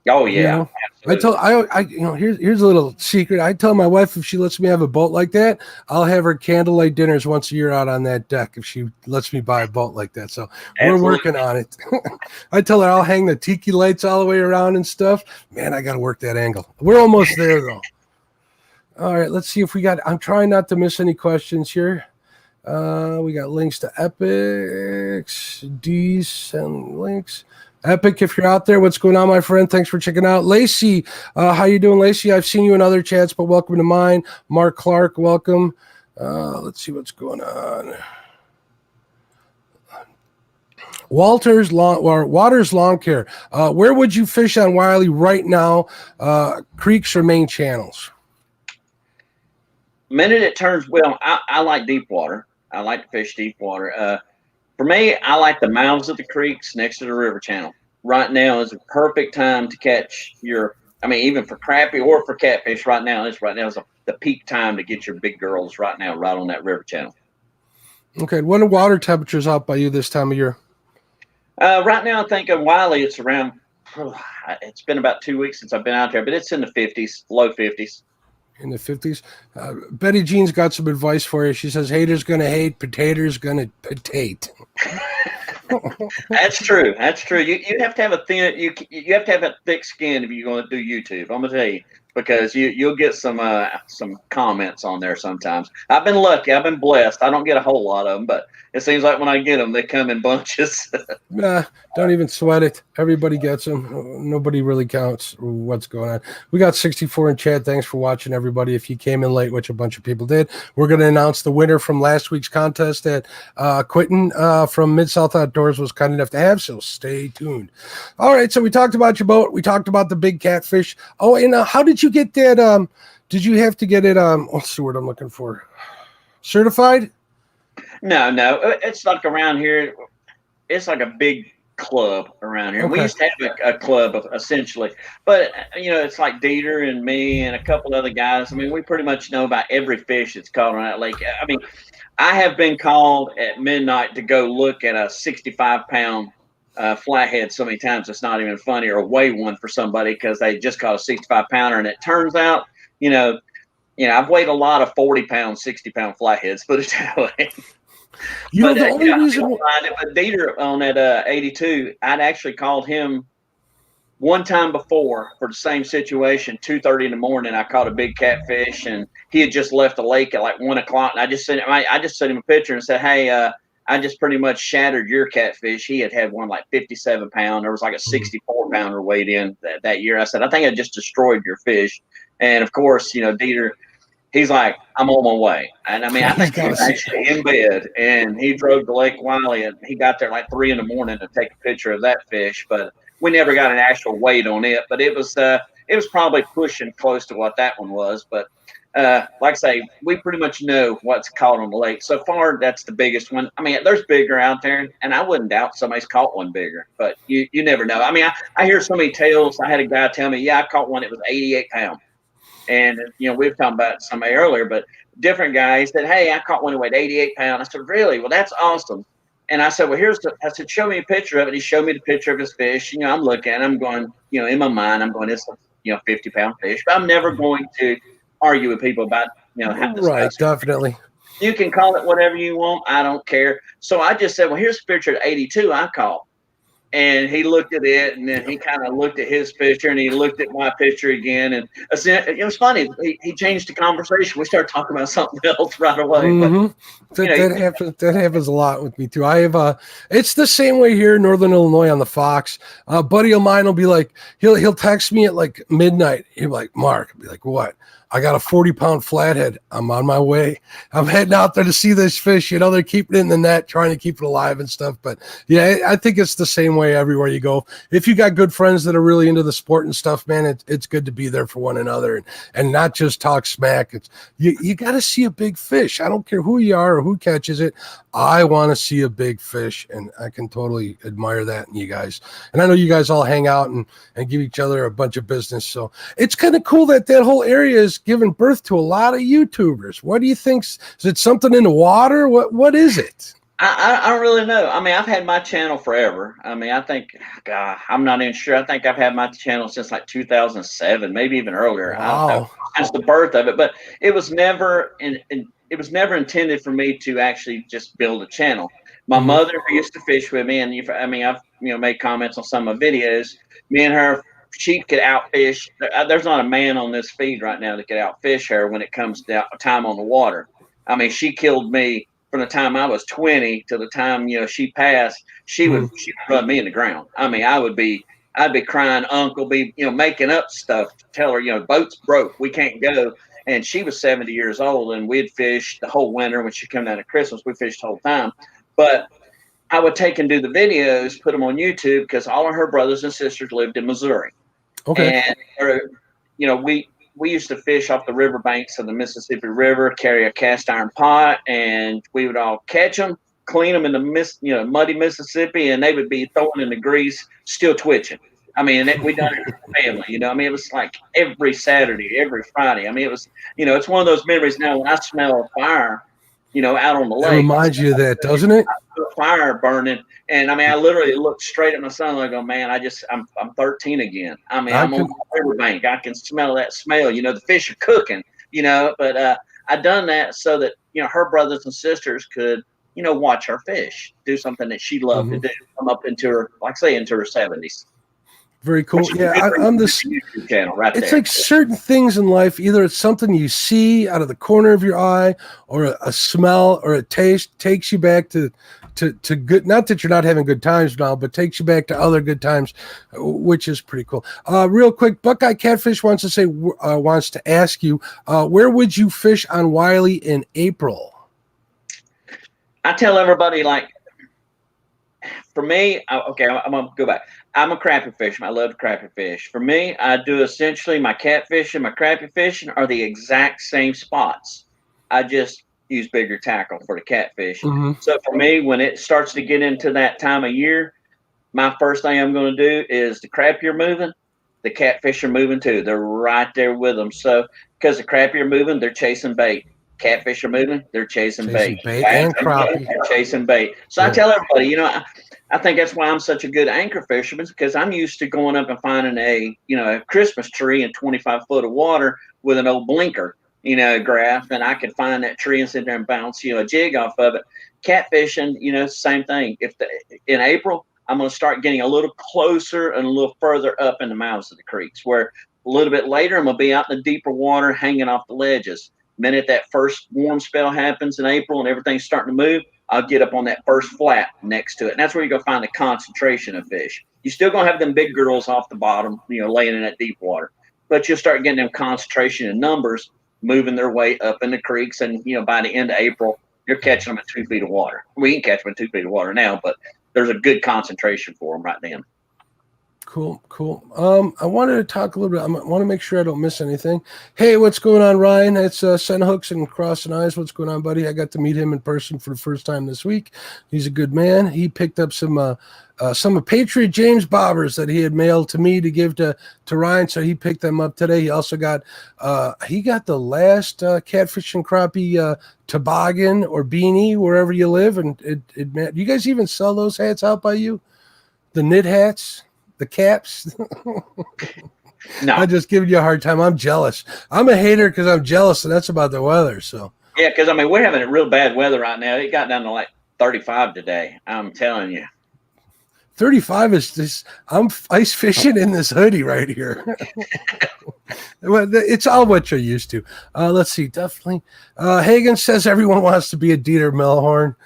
Oh yeah. Here's a little secret. I tell my wife if she lets me have a boat like that, I'll have her candlelight dinners once a year out on that deck if she lets me buy a boat like that. So we're working on it. I tell her I'll hang the tiki lights all the way around and stuff. Man, I got to work that angle. We're almost there though. All right, let's see if I'm trying not to miss any questions here. We got links to Epics, D's and links. Epic, if you're out there, what's going on, my friend? Thanks for checking out. Lacey, how you doing, Lacey? I've seen you in other chats, but welcome to mine. Mark Clark, welcome. Let's see what's going on. Waters Lawn Care. Where would you fish on Wiley right now? Creeks or main channels? Minute it turns, I like deep water. I like to fish deep water. For me, I like the mouths of the creeks next to the river channel. Right now is a perfect time to catch even for crappie or for catfish. Right now is the peak time to get your big girls right now, right on that river channel. Okay. What are water temperatures out by you this time of year? Right now, I think in Wiley, it's around, it's been about 2 weeks since I've been out there, but it's in the 50s, low 50s. In the 50s. Betty Jean's got some advice for you. She says, haters going to hate, potatoes going to potate. That's true. That's true. You have to have a thin, you have to have a thick skin if you're going to do YouTube. I'm going to tell you, because you'll get some comments on there sometimes. I've been lucky. I've been blessed. I don't get a whole lot of them, but it seems like when I get them, they come in bunches. Nah, don't even sweat it. Everybody gets them. Nobody really counts what's going on. We got 64 in chat. Thanks for watching, everybody. If you came in late, which a bunch of people did, we're going to announce the winner from last week's contest that Quentin from Mid-South Outdoors was kind enough to have, so stay tuned. All right, so we talked about your boat. We talked about the big catfish. Oh, and how did you get that? Did you have to get it, what's the word I'm looking for? Certified? No, it's like around here. It's like a big club around here. Okay. We used to have a club essentially, but it's like Dieter and me and a couple other guys. I mean, we pretty much know about every fish that's caught on that lake. I mean, I have been called at midnight to go look at a 65-pound flathead so many times it's not even funny, or weigh one for somebody because they just caught a 65-pounder, and it turns out, I've weighed a lot of 40-pound, 60-pound flatheads, put it that way. The only reason. But Dieter on that 82, I'd actually called him one time before for the same situation. 2:30 in the morning, I caught a big catfish, and he had just left the lake at like 1 o'clock. And I just sent him a picture and said, "Hey, I just pretty much shattered your catfish." He had one like 57-pound. There was like a 64-pounder weighed in that year. I said, "I think I just destroyed your fish." And of course, Dieter, he's like, "I'm on my way." And I mean, I think he was actually in bed, and he drove to Lake Wiley, and he got there like 3 in the morning to take a picture of that fish. But we never got an actual weight on it. But it was probably pushing close to what that one was. But like I say, we pretty much know what's caught on the lake. So far, that's the biggest one. I mean, there's bigger out there, and I wouldn't doubt somebody's caught one bigger. But you never know. I mean, I hear so many tales. I had a guy tell me, "Yeah, I caught one. It was 88 pounds." And, we were talking about somebody earlier, but different guys said, "Hey, I caught one that weighed 88 pounds. I said, "Really? Well, that's awesome." And I said, "Well, I said, "Show me a picture of it." He showed me the picture of his fish. I'm looking and I'm going, in my mind, I'm going, it's a, 50-pound fish, but I'm never going to argue with people about, how to Right. Definitely. You can call it whatever you want. I don't care. So I just said, "Well, here's a picture of 82 I caught." And he looked at it, and then he kind of looked at his picture, and he looked at my picture again. And it was funny. He changed the conversation. We started talking about something else right away. Mm-hmm. But, that happens a lot with me too. I have it's the same way here in Northern Illinois on the Fox. A buddy of mine will be like, he'll text me at like midnight. He'll be like, "Mark," I'll be like, "What?" "I got a 40-pound flathead. I'm on my way. I'm heading out there to see this fish." They're keeping it in the net, trying to keep it alive and stuff. But yeah, I think it's the same way everywhere you go. If you got good friends that are really into the sport and stuff, man, it's good to be there for one another and not just talk smack. It's you got to see a big fish. I don't care who you are or who catches it. I want to see a big fish, and I can totally admire that in you guys. And I know you guys all hang out and give each other a bunch of business. So it's kind of cool that whole area is giving birth to a lot of YouTubers. What do you think? Is it something in the water? What is it? I don't really know. I mean, I've had my channel forever. I mean, I think, God, I'm not even sure. I think I've had my channel since like 2007, maybe even earlier. Wow. I don't know. That's the birth of it. But it was never it was never intended for me to actually just build a channel. My mother, who used to fish with me, and I've made comments on some of my videos. Me and her, she could outfish. There's not a man on this feed right now that could outfish her when it comes to time on the water. I mean, she killed me from the time I was 20 to the time she passed. She would run me in the ground. I mean, I'd be crying, uncle, be making up stuff to tell her boat's broke, we can't go. And she was 70 years old, and we'd fish the whole winter. When she come down at Christmas, we fished the whole time. But I would take and do the videos, put them on YouTube, because all of her brothers and sisters lived in Missouri. Okay. And we used to fish off the riverbanks of the Mississippi River, carry a cast iron pot, and we would all catch them, clean them in the muddy Mississippi, and they would be throwing in the grease, still twitching. I mean, we done it as a family, I mean, it was like every Saturday, every Friday. I mean, it was, it's one of those memories now when I smell a fire, out on the lake. It reminds you of that, doesn't it? Fire burning, and I mean, I literally looked straight at my son and I go, "Man, I'm 13 again. I mean, I'm on the riverbank. I can smell that smell. The fish are cooking. But I done that so that her brothers and sisters could watch her fish, do something that she loved to do, come up into her, like say, into her 70s. Very cool. Yeah, I'm this YouTube channel right it's there. like certain things in life, either it's something you see out of the corner of your eye, or a smell or a taste takes you back to good, not that you're not having good times now, but takes you back to other good times, which is pretty cool. Real quick, Buckeye Catfish wants to ask you, where would you fish on Wiley in April? I tell everybody, like, for me, I'm gonna go back. I'm a crappie fisherman. I love to crappie fish. For me, I do essentially my catfish and my crappie fishing are the exact same spots. I just use bigger tackle for the catfish. Mm-hmm. So for me, when it starts to get into that time of year, my first thing I'm going to do is the crappie are moving, the catfish are moving too. They're right there with them. So because the crappie are moving, they're chasing bait. Catfish are moving, they're chasing bait. And crappie. They're chasing bait. So yeah. I tell everybody, I think that's why I'm such a good anchor fisherman, because I'm used to going up and finding a Christmas tree in 25 foot of water with an old blinker, graph, and I could find that tree and sit there and bounce, a jig off of it. Catfishing, same thing. In April, I'm going to start getting a little closer and a little further up in the mouths of the creeks, where a little bit later I'm going to be out in the deeper water hanging off the ledges. Minute that first warm spell happens in April and everything's starting to move, I'll get up on that first flat next to it. And that's where you're going to find the concentration of fish. You're still going to have them big girls off the bottom, laying in that deep water. But you'll start getting them concentration in numbers moving their way up in the creeks. And, by the end of April, you're catching them at 2 feet of water. We can catch them at 2 feet of water now, but there's a good concentration for them right then. Cool. I wanted to talk a little bit. I want to make sure I don't miss anything. Hey, what's going on, Ryan? It's Send Hooks and Crossing Eyes. What's going on, buddy? I got to meet him in person for the first time this week. He's a good man. He picked up some of Patriot James bobbers that he had mailed to me to give to Ryan, so he picked them up today. He also got the last catfish and crappie toboggan or beanie wherever you live, and you guys even sell those hats out by you? The knit hats? The caps? No. I'm just giving you a hard time. I'm jealous. I'm a hater because I'm jealous, and that's about the weather. So yeah, because we're having a real bad weather right now. It got down to like 35 today. I'm telling you. 35 is this. I'm ice fishing in this hoodie right here. It's all what you're used to. Let's see. Definitely. Hagen says everyone wants to be a Dieter Melhorn.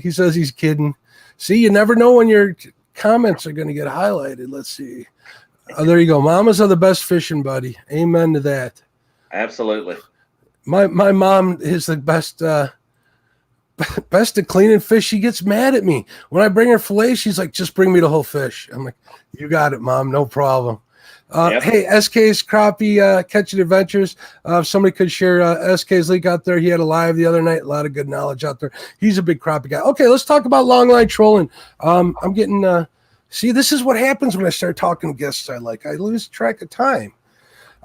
He says he's kidding. See, you never know when your comments are going to get highlighted. Let's see. There you go. Mamas are the best fishing, buddy. Amen to that. Absolutely. My mom is the best at cleaning fish. She gets mad at me when I bring her fillet. She's like, just bring me the whole fish. I'm like, you got it, Mom, no problem. Yep. Hey, SK's Crappie Catching Adventures. If somebody could share SK's link out there. He had a live the other night. A lot of good knowledge out there. He's a big crappie guy. Okay, let's talk about long line trolling. I'm getting see, this is what happens when I start talking to guests I like. I lose track of time.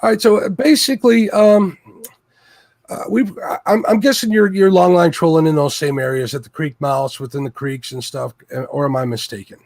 All right, so basically, I'm guessing you're long line trolling in those same areas at the creek mouths, within the creeks and stuff, or am I mistaken?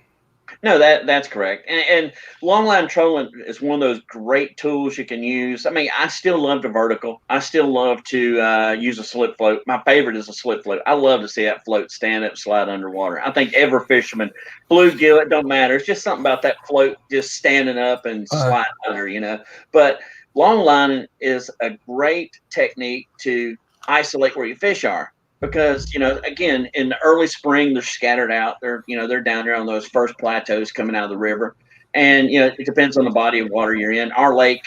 No, that's correct. And long line trolling is one of those great tools you can use. I still love the vertical. I still love to use a slip float. My favorite is a slip float. I love to see that float stand up, slide underwater. I think every fisherman, bluegill, it don't matter. It's just something about that float just standing up and slide under, But long lining is a great technique to isolate where your fish are. Because, again, in the early spring, they're scattered out. They're down there on those first plateaus coming out of the river. And, it depends on the body of water you're in. Our lake,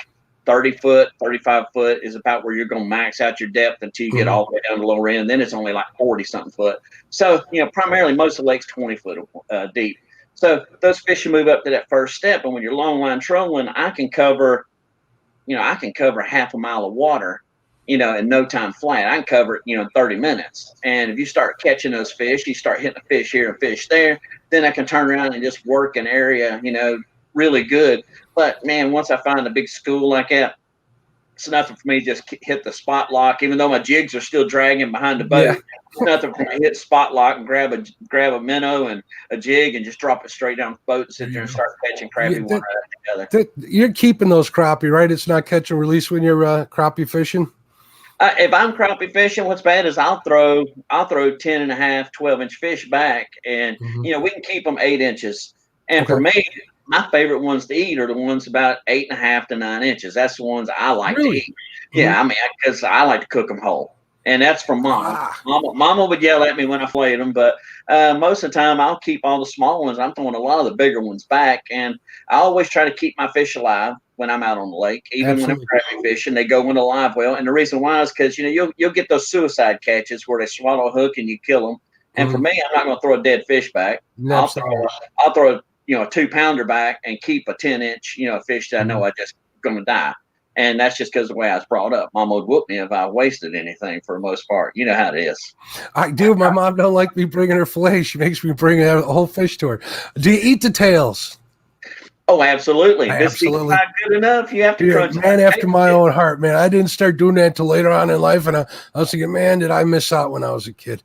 30 foot, 35 foot is about where you're going to max out your depth until you get all the way down to the lower end. Then it's only like 40 something foot. So, primarily most of the lake's 20 foot deep. So those fish will move up to that first step. And when you're long line trolling, I can cover half a mile of water, in no time flat. I can cover it, in 30 minutes. And if you start catching those fish, you start hitting a fish here and fish there, then I can turn around and just work an area, really good. But man, once I find a big school like that, it's nothing for me to just hit the spot lock, even though my jigs are still dragging behind the boat. Yeah. It's nothing for me to hit spot lock and grab a minnow and a jig and just drop it straight down the boat and sit there and start catching crappie one right after the other. You're keeping those crappie, right? It's not catch and release when you're crappie fishing? If I'm crappie fishing, what's bad is I'll throw 10 and a half, 12-inch fish back, and we can keep them 8 inches. And for me, my favorite ones to eat are the ones about 8.5 to 9 inches. That's the ones I like to eat. Yeah, I mean, because I like to cook them whole, and that's from Mama. Mama would yell at me when I filleted them, but most of the time I'll keep all the small ones. I'm throwing a lot of the bigger ones back, and I always try to keep my fish alive when I'm out on the lake, even when I'm crappie fishing. They go in a live well, and the reason why is because you'll get those suicide catches where they swallow a hook and you kill them. And for me, I'm not going to throw a dead fish back. I'll throw a 2-pounder back and keep a 10-inch fish that I know I just going to die. And that's just because of the way I was brought up. Mom would whoop me if I wasted anything for the most part. You know how it is. I do. My mom don't like me bringing her fillet. She makes me bring a whole fish to her. Do you eat the tails? Oh, absolutely. Absolutely. Not good enough. You have to crunch. Man after my own heart, man. I didn't start doing that until later on in life. And I was thinking, man, did I miss out when I was a kid?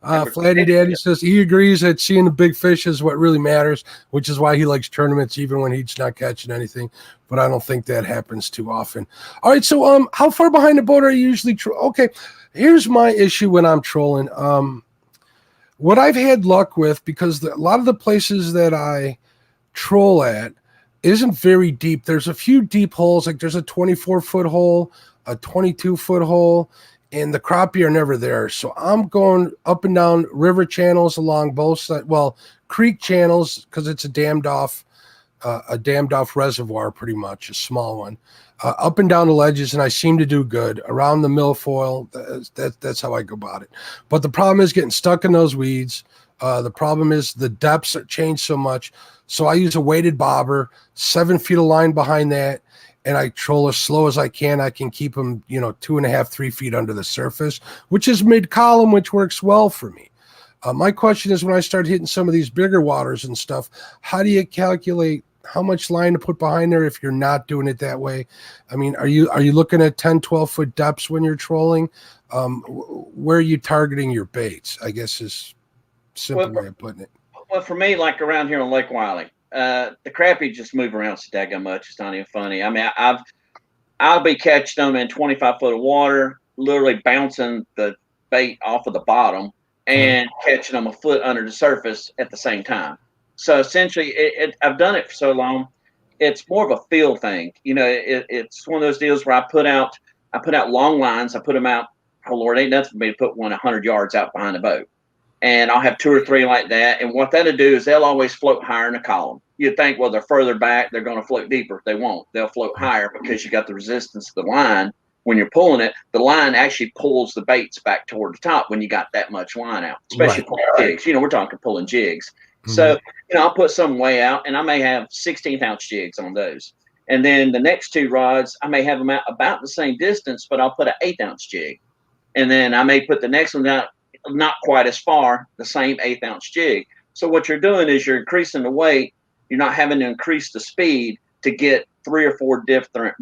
Flatty Daddy says he agrees that seeing the big fish is what really matters, which is why he likes tournaments even when he's not catching anything. But I don't think that happens too often. All right, so how far behind the boat are you usually? Okay, here's my issue when I'm trolling. What I've had luck with, because a lot of the places that I troll at isn't very deep. There's a few deep holes, like there's a 24-foot hole, a 22-foot hole, and the crappie are never there. So I'm going up and down river channels along both sides. Well, creek channels, because it's a dammed off reservoir, pretty much, a small one. Up and down the ledges, and I seem to do good. Around the milfoil, that's how I go about it. But the problem is getting stuck in those weeds. The problem is the depths are changed so much. So I use a weighted bobber, 7 feet of line behind that, and I troll as slow as I can. I can keep them, 2.5, 3 feet under the surface, which is mid-column, which works well for me. My question is, when I start hitting some of these bigger waters and stuff, how do you calculate how much line to put behind there if you're not doing it that way? I mean, are you looking at 10, 12-foot depths when you're trolling? Where are you targeting your baits, I guess is simple way of putting it. Well, for me, like around here on Lake Wiley, the crappie just move around so daggone much. It's not even funny. I mean, I'll be catching them in 25 foot of water, literally bouncing the bait off of the bottom and catching them a foot under the surface at the same time. So essentially, I've done it for so long. It's more of a feel thing. It's one of those deals where I put out long lines. I put them out. Oh Lord, ain't nothing for me to put 100 yards out behind the boat. And I'll have 2 or 3 like that. And what that'll do is they'll always float higher in the column. You'd think, well, they're further back, they're going to float deeper. They won't. They'll float higher because you got the resistance of the line. When you're pulling it, the line actually pulls the baits back toward the top when you got that much line out, especially pulling jigs. We're talking pulling jigs. Mm-hmm. So, I'll put some way out, and I may have 16th-ounce jigs on those. And then the next 2 rods, I may have them out about the same distance, but I'll put an 1/8-ounce jig. And then I may put the next one out not quite as far, the same 1/8-ounce jig. So what you're doing is you're increasing the weight. You're not having to increase the speed to get 3 or 4 different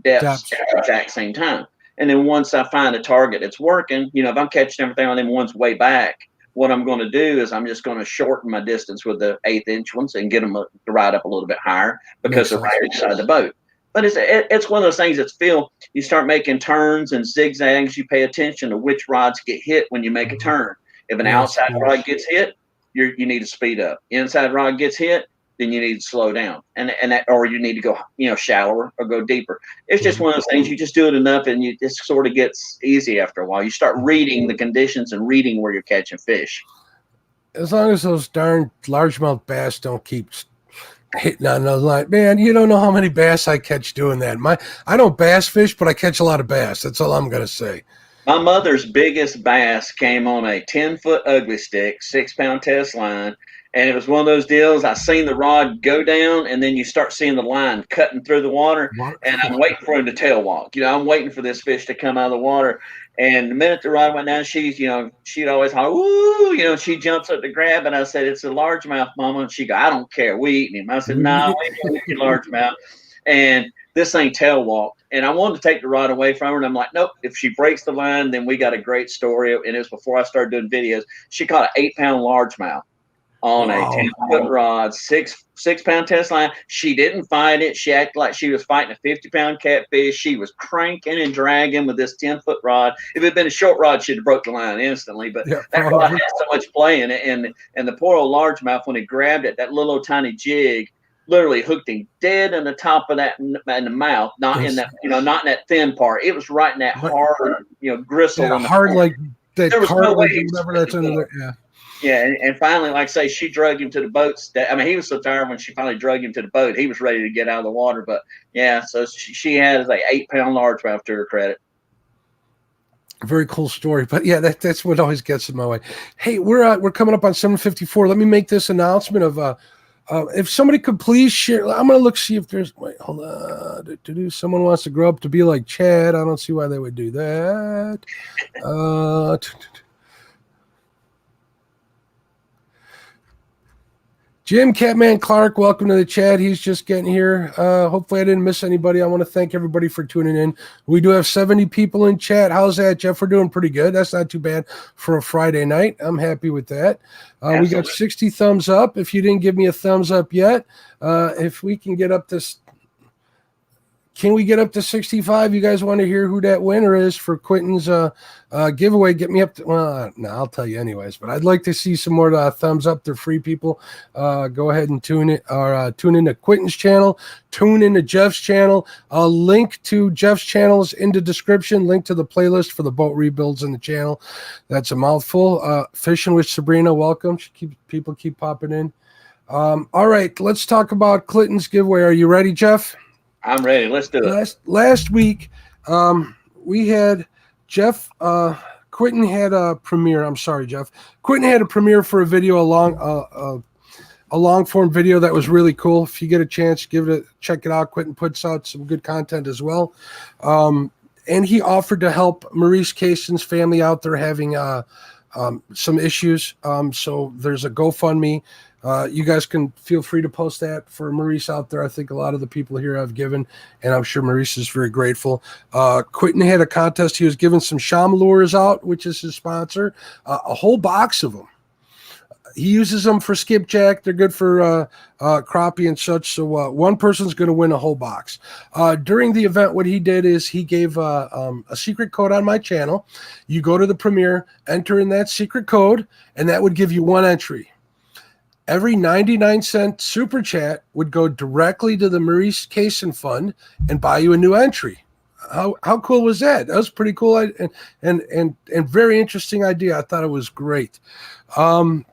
depths at the exact same time. And then once I find a target that's working, if I'm catching everything on them ones way back, what I'm going to do is I'm just going to shorten my distance with the 1/8-inch ones and get them to ride up a little bit higher because they're right inside the boat. But it's one of those things that's feel. You start making turns and zigzags. You pay attention to which rods get hit when you make a turn. If an outside rod gets hit, you need to speed up. Inside rod gets hit, then you need to slow down, or you need to go shallower or go deeper. It's just one of those things. You just do it enough, and it sort of gets easy after a while. You start reading the conditions and reading where you're catching fish. As long as those darn largemouth bass don't keep hitting on those lines, man, you don't know how many bass I catch doing that. I don't bass fish, but I catch a lot of bass. That's all I'm gonna say. My mother's biggest bass came on a 10-foot ugly stick, 6-pound test line, and it was one of those deals. I seen the rod go down, and then you start seeing the line cutting through the water, and I'm waiting for him to tail walk. I'm waiting for this fish to come out of the water. And the minute the rod went down, she'd always holler, "Ooh!" She jumps up to grab, and I said, "It's a largemouth, Mama." And she go, "I don't care. We eating him." I said, "No, we eat largemouth." And this thing tail walked, and I wanted to take the rod away from her, and I'm like, nope. If she breaks the line, then we got a great story. And it was before I started doing videos. She caught an 8-pound largemouth on a 10-foot rod, 6-pound test line. She didn't fight it. She acted like she was fighting a 50-pound catfish. She was cranking and dragging with this 10-foot rod. If it had been a short rod, she'd have broke the line instantly. But that rod had so much play in it. And the poor old largemouth, when he grabbed it, that little old tiny jig literally hooked him dead in the top of that in the mouth, not in that, not in that thin part. It was right in that hard, gristle in the hard, front. like that There was no way cartilage or whatever that's under there. Yeah. Yeah, and finally, like I say, she drug him to the boats. He was so tired when she finally drug him to the boat, he was ready to get out of the water. But yeah, so she has a 8-pound largemouth to her credit. Very cool story, but yeah, that's what always gets in my way. Hey, we're coming up on 7:54. Let me make this announcement of if somebody could please share. I'm gonna see if there's. Wait, hold on. Someone wants to grow up to be like Chad. I don't see why they would do that. Jim Catman Clark, welcome to the chat. He's just getting here. Hopefully I didn't miss anybody. I want to thank everybody for tuning in. We do have 70 people in chat. How's that, Jeff? We're doing pretty good. That's not too bad for a Friday night. I'm happy with that. We got 60 thumbs up. If you didn't give me a thumbs up yet, if we can get up this, can we get up to 65? You guys want to hear who that winner is for Quentin's giveaway? Get me up to, no, I'll tell you anyways, but I'd like to see some more thumbs up. They're free, people. Go ahead and tune into Quentin's channel, tune into Jeff's channel. A link to Jeff's channel is in the description, link to the playlist for the boat rebuilds in the channel. That's a mouthful. Fishing with Sabrina, welcome. People keep popping in. All right, let's talk about Quentin's giveaway. Are you ready, Jeff? I'm ready. Let's do it. Last week, we had Jeff. Quentin had a premiere. I'm sorry, Jeff. Quentin had a premiere for a video, a long form video that was really cool. If you get a chance, check it out. Quentin puts out some good content as well. And he offered to help Maurice Cason's family out there having some issues. So there's a GoFundMe. You guys can feel free to post that for Maurice out there. I think a lot of the people here have given, and I'm sure Maurice is very grateful. Quentin had a contest. He was giving some Sham lures out, which is his sponsor, a whole box of them. He uses them for skipjack. They're good for crappie and such. So one person's going to win a whole box. During the event, what he did is he gave a secret code on my channel. You go to the premiere, enter in that secret code, and that would give you one entry. Every 99-cent super chat would go directly to the Maurice Cason Fund and buy you a new entry. How cool was that? That was pretty cool and very interesting idea. I thought it was great. Some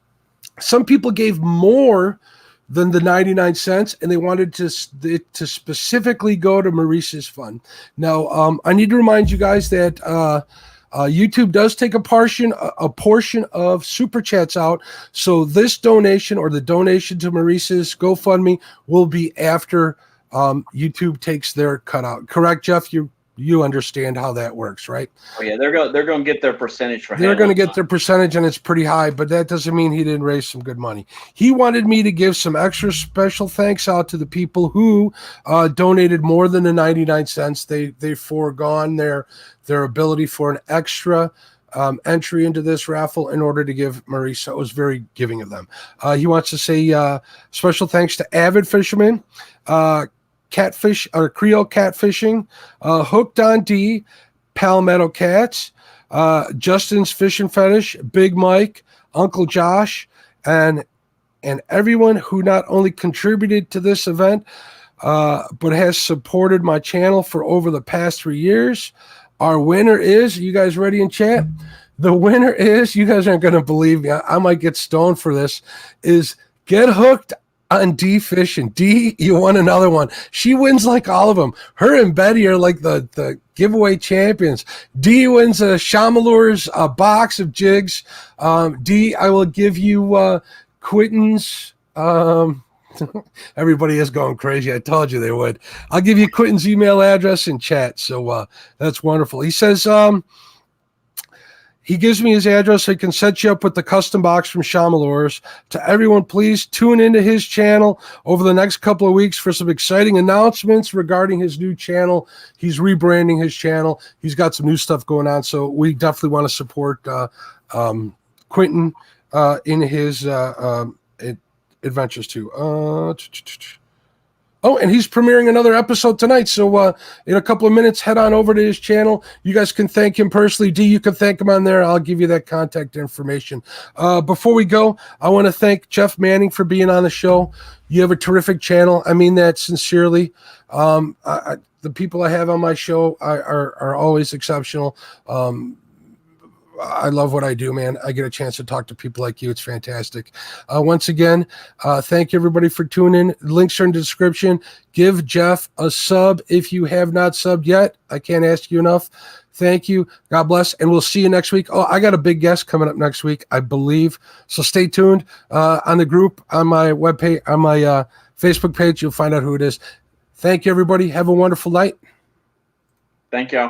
people gave more than the 99 cents, and they wanted to specifically go to Maurice's fund. Now, I need to remind you guys that YouTube does take a portion of super chats out. So this donation or the donation to Maurice's GoFundMe will be after YouTube takes their cut out. Correct, Jeff? You understand how that works, right? Oh yeah, they're going to get their percentage for. They're going to get their percentage, and it's pretty high. But that doesn't mean he didn't raise some good money. He wanted me to give some extra special thanks out to the people who donated more than the 99 cents. They foregone their ability for an extra entry into this raffle in order to give Maurice. So it was very giving of them. He wants to say special thanks to Avid Fisherman, Catfish or Creole Catfishing, Hooked on D, Palmetto Cats, Justin's Fishing Fetish, Big Mike, Uncle Josh, and everyone who not only contributed to this event, but has supported my channel for over the past 3 years. Our winner is, you guys ready in chat? The winner is, you guys aren't going to believe me, I might get stoned for this, is Get Hooked on D Fishing. D, you won another one. She wins like all of them. Her and Betty are like the giveaway champions. D wins a Shamalures, a box of jigs. D, I will give you Quentin's. Everybody is going crazy. I told you they would. I'll give you Quentin's email address in chat. So that's wonderful. He says he gives me his address so he can set you up with the custom box from Shamalures. To everyone, please tune into his channel over the next couple of weeks for some exciting announcements regarding his new channel. He's rebranding his channel. He's got some new stuff going on. So we definitely want to support Quentin in his adventures too. Oh, and he's premiering another episode tonight. So in a couple of minutes, head on over to his channel. You guys can thank him personally. D, you can thank him on there. I'll give you that contact information. Before we go, I want to thank Jeff Manning for being on the show. You have a terrific channel. I mean that sincerely. The people I have on my show are always exceptional. I love what I do, man. I get a chance to talk to people like you. It's fantastic. Once again, thank you everybody for tuning in. Links are in the description. Give Jeff a sub if you have not subbed yet. I can't ask you enough. Thank you. God bless. And we'll see you next week. Oh, I got a big guest coming up next week, I believe. So stay tuned on the group, on my webpage, on my Facebook page. You'll find out who it is. Thank you, everybody. Have a wonderful night. Thank y'all.